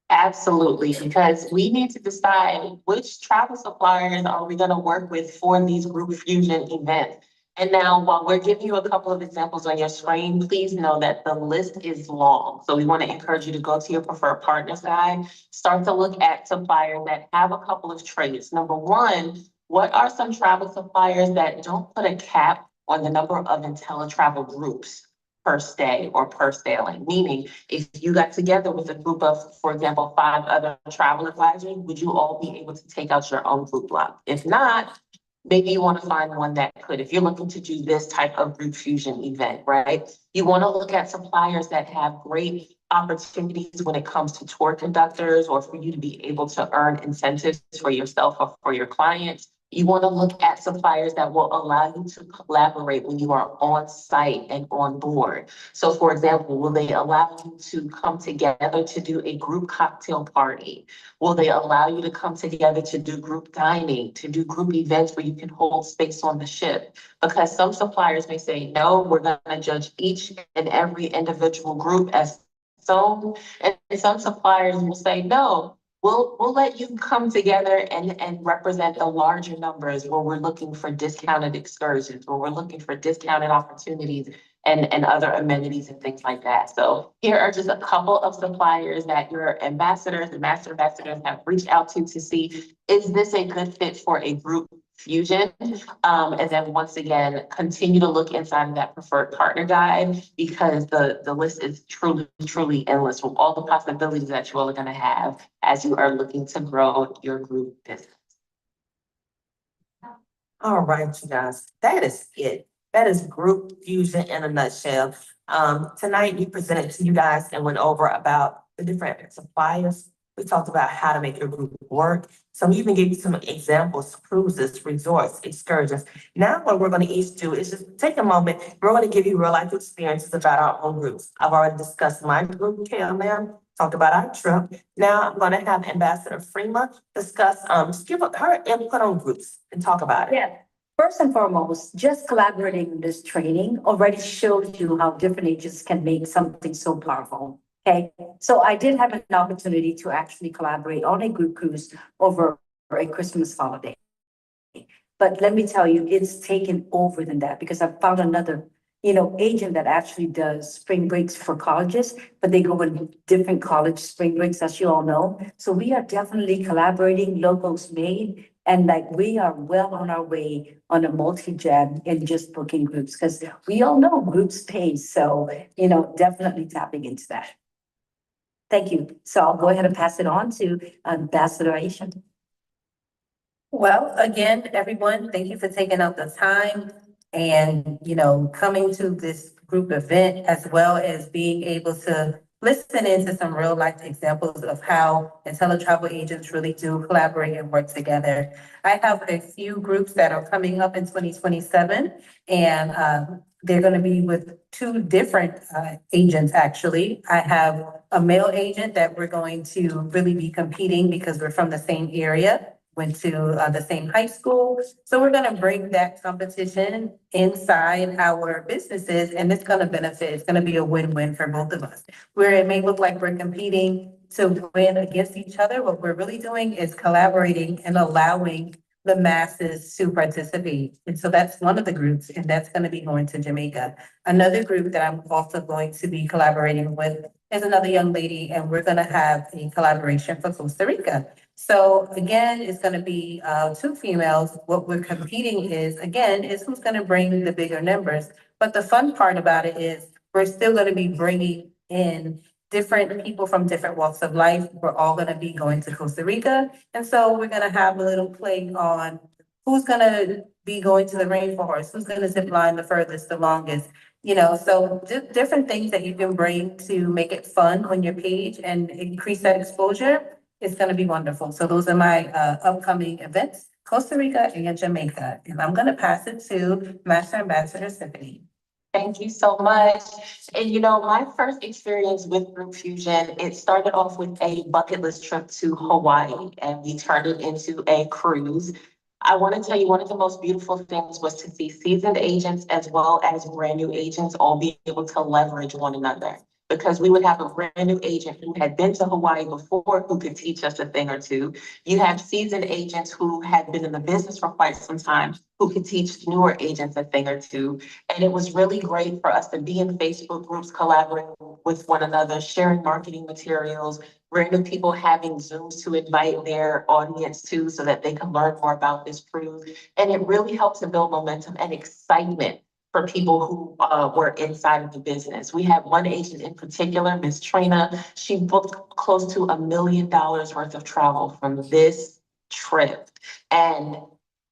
Absolutely, because we need to decide which travel suppliers are we gonna work with for these Group Fusion events. And now, while we're giving you a couple of examples on your screen, please know that the list is long. So we want to encourage you to go to your preferred partners guide, start to look at suppliers that have a couple of traits. Number one, what are some travel suppliers that don't put a cap on the number of IntelliTravel groups per stay or per sailing? Meaning, if you got together with a group of, for example, 5 other travel advisors, would you all be able to take out your own group block? If not, maybe you want to find one that could. If you're looking to do this type of Group Fusion event, right? You want to look at suppliers that have great opportunities when it comes to tour conductors, or for you to be able to earn incentives for yourself or for your clients. You want to look at suppliers that will allow you to collaborate when you are on site and on board. So for example, will they allow you to come together to do a group cocktail party? Will they allow you to come together to do group dining, to do group events where you can hold space on the ship? Because some suppliers may say, no, we're going to judge each and every individual group as its own. And some suppliers will say, no, we'll let you come together and represent the larger numbers where we're looking for discounted excursions, where we're looking for discounted opportunities and other amenities and things like that. So here are just a couple of suppliers that your ambassadors and master ambassadors have reached out to see, is this a good fit for a group fusion? And then once again, continue to look inside of that preferred partner guide because the list is truly, truly endless with all the possibilities that you all are gonna have as you are looking to grow your group business. All right, you guys, that is it. That is group fusion in a nutshell. Tonight we presented to you guys and went over about the different suppliers. We talked about how to make your group work. So we even gave you some examples, cruises, resorts, excursions. Now what we're gonna each do is just take a moment. We're gonna give you real life experiences about our own groups. I've already discussed my group, KLM, talked about our trip. Now I'm gonna have Ambassador Freema discuss, just give her input on groups and talk about it. Yeah, first and foremost, just collaborating in this training already shows you how different agents can make something so powerful. Okay, so I did have an opportunity to actually collaborate on a group cruise over a Christmas holiday. But let me tell you, it's taken over than that because I found another, agent that actually does spring breaks for colleges, but they go in different college spring breaks, as you all know. So we are definitely collaborating, logos made, and like we are well on our way on a multi-gen in just booking groups because we all know groups pay. So, definitely tapping into that. Thank you. So I'll go ahead and pass it on to Ambassador Aisha. Well, again, everyone, thank you for taking out the time and, coming to this group event as well as being able to listen into some real life examples of how IntelliTravel agents really do collaborate and work together. I have a few groups that are coming up in 2027 and they're going to be with two different agents, actually. I have a male agent that we're going to really be competing because we're from the same area, went to the same high school. So we're going to bring that competition inside our businesses and it's going to benefit. It's going to be a win-win for both of us. Where it may look like we're competing to win against each other, what we're really doing is collaborating and allowing the masses to participate. And so that's one of the groups, and that's going to be going to Jamaica. Another group that I'm also going to be collaborating with is another young lady, and we're going to have a collaboration for Costa Rica. So again, it's going to be two females. What we're competing is, again, is who's going to bring the bigger numbers. But the fun part about it is we're still going to be bringing in different people from different walks of life. We're all going to be going to Costa Rica. And so we're going to have a little play on who's going to be going to the rainforest, who's going to zip line the furthest, the longest, so just different things that you can bring to make it fun on your page and increase that exposure. It's going to be wonderful. So those are my upcoming events, Costa Rica and Jamaica. And I'm going to pass it to Master Ambassador Symphony. Thank you so much. And my first experience with Group Fusion, it started off with a bucket list trip to Hawaii and we turned it into a cruise. I want to tell you, one of the most beautiful things was to see seasoned agents as well as brand new agents all be able to leverage one another. Because we would have a brand new agent who had been to Hawaii before who could teach us a thing or two. You have seasoned agents who had been in the business for quite some time who could teach newer agents a thing or two. And it was really great for us to be in Facebook groups, collaborating with one another, sharing marketing materials, random people having Zooms to invite their audience to so that they can learn more about this cruise. And it really helped to build momentum and excitement for people who were inside of the business. We had one agent in particular, Miss Trina. She booked close to $1 million worth of travel from this trip. And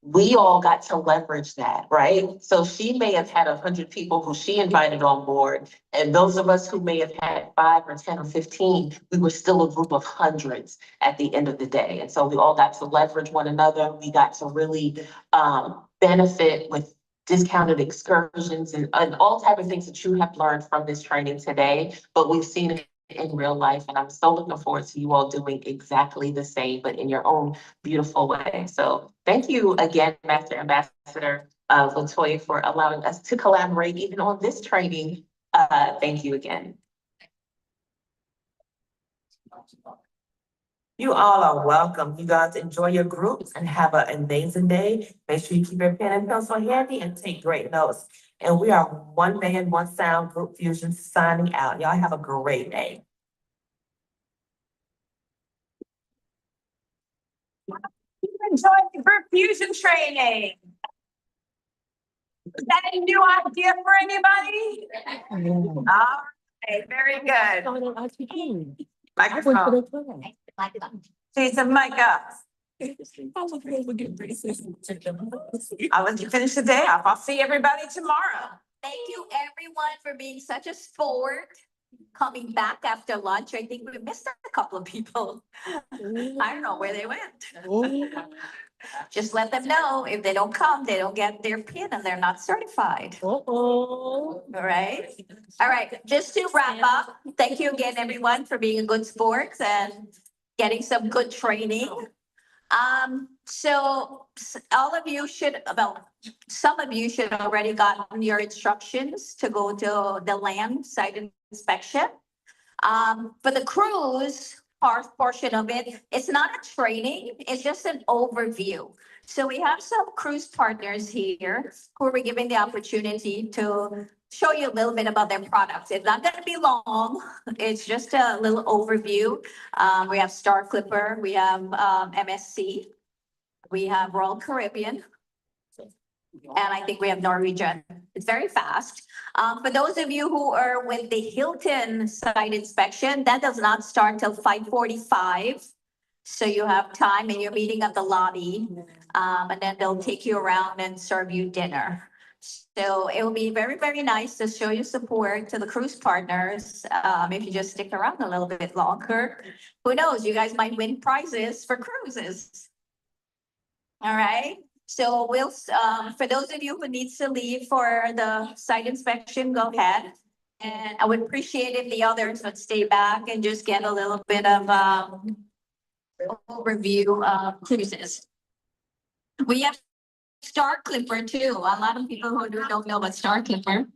we all got to leverage that, right? So she may have had 100 people who she invited on board. And those of us who may have had 5 or 10 or 15, we were still a group of hundreds at the end of the day. And so we all got to leverage one another. We got to really benefit with discounted excursions and all type of things that you have learned from this training today, but we've seen it in real life. And I'm so looking forward to you all doing exactly the same, but in your own beautiful way. So thank you again, Master Ambassador Latoya, for allowing us to collaborate even on this training. Thank you again. You all are welcome. You guys enjoy your groups and have an amazing day. Make sure you keep your pen and pencil handy and take great notes. And we are One Band, One Sound Group Fusion signing out. Y'all have a great day. Enjoy the group fusion training. Is that a new idea for anybody? All right, very good. Microphone. Jason, mic up. I'll let you finish the day off. I'll see everybody tomorrow. Thank you, everyone, for being such a sport. Coming back after lunch, I think we missed a couple of people. I don't know where they went. Just let them know if they don't come, they don't get their pin and they're not certified. All right. All right, just to wrap up, thank you again, everyone, for being a good sport and getting some good training. So all of you should, well, some of you should already gotten your instructions to go to the land site inspection. For the cruise portion of it, it's not a training, it's just an overview. So we have some cruise partners here who are giving the opportunity to show you a little bit about their products. It's not gonna be long, it's just a little overview. We have Star Clipper, we have MSC, we have Royal Caribbean, and I think we have Norwegian. It's very fast. For those of you who are with the Hilton site inspection, that does not start till 5:45. So you have time and you're meeting at the lobby, and then they'll take you around and serve you dinner. So it will be very, very nice to show your support to the cruise partners. If you just stick around a little bit longer, who knows, you guys might win prizes for cruises. All right. So we'll, for those of you who needs to leave for the site inspection, go ahead. And I would appreciate if the others would stay back and just get a little bit of, overview of cruises. We have Star Clipper too. A lot of people who don't know about Star Clipper.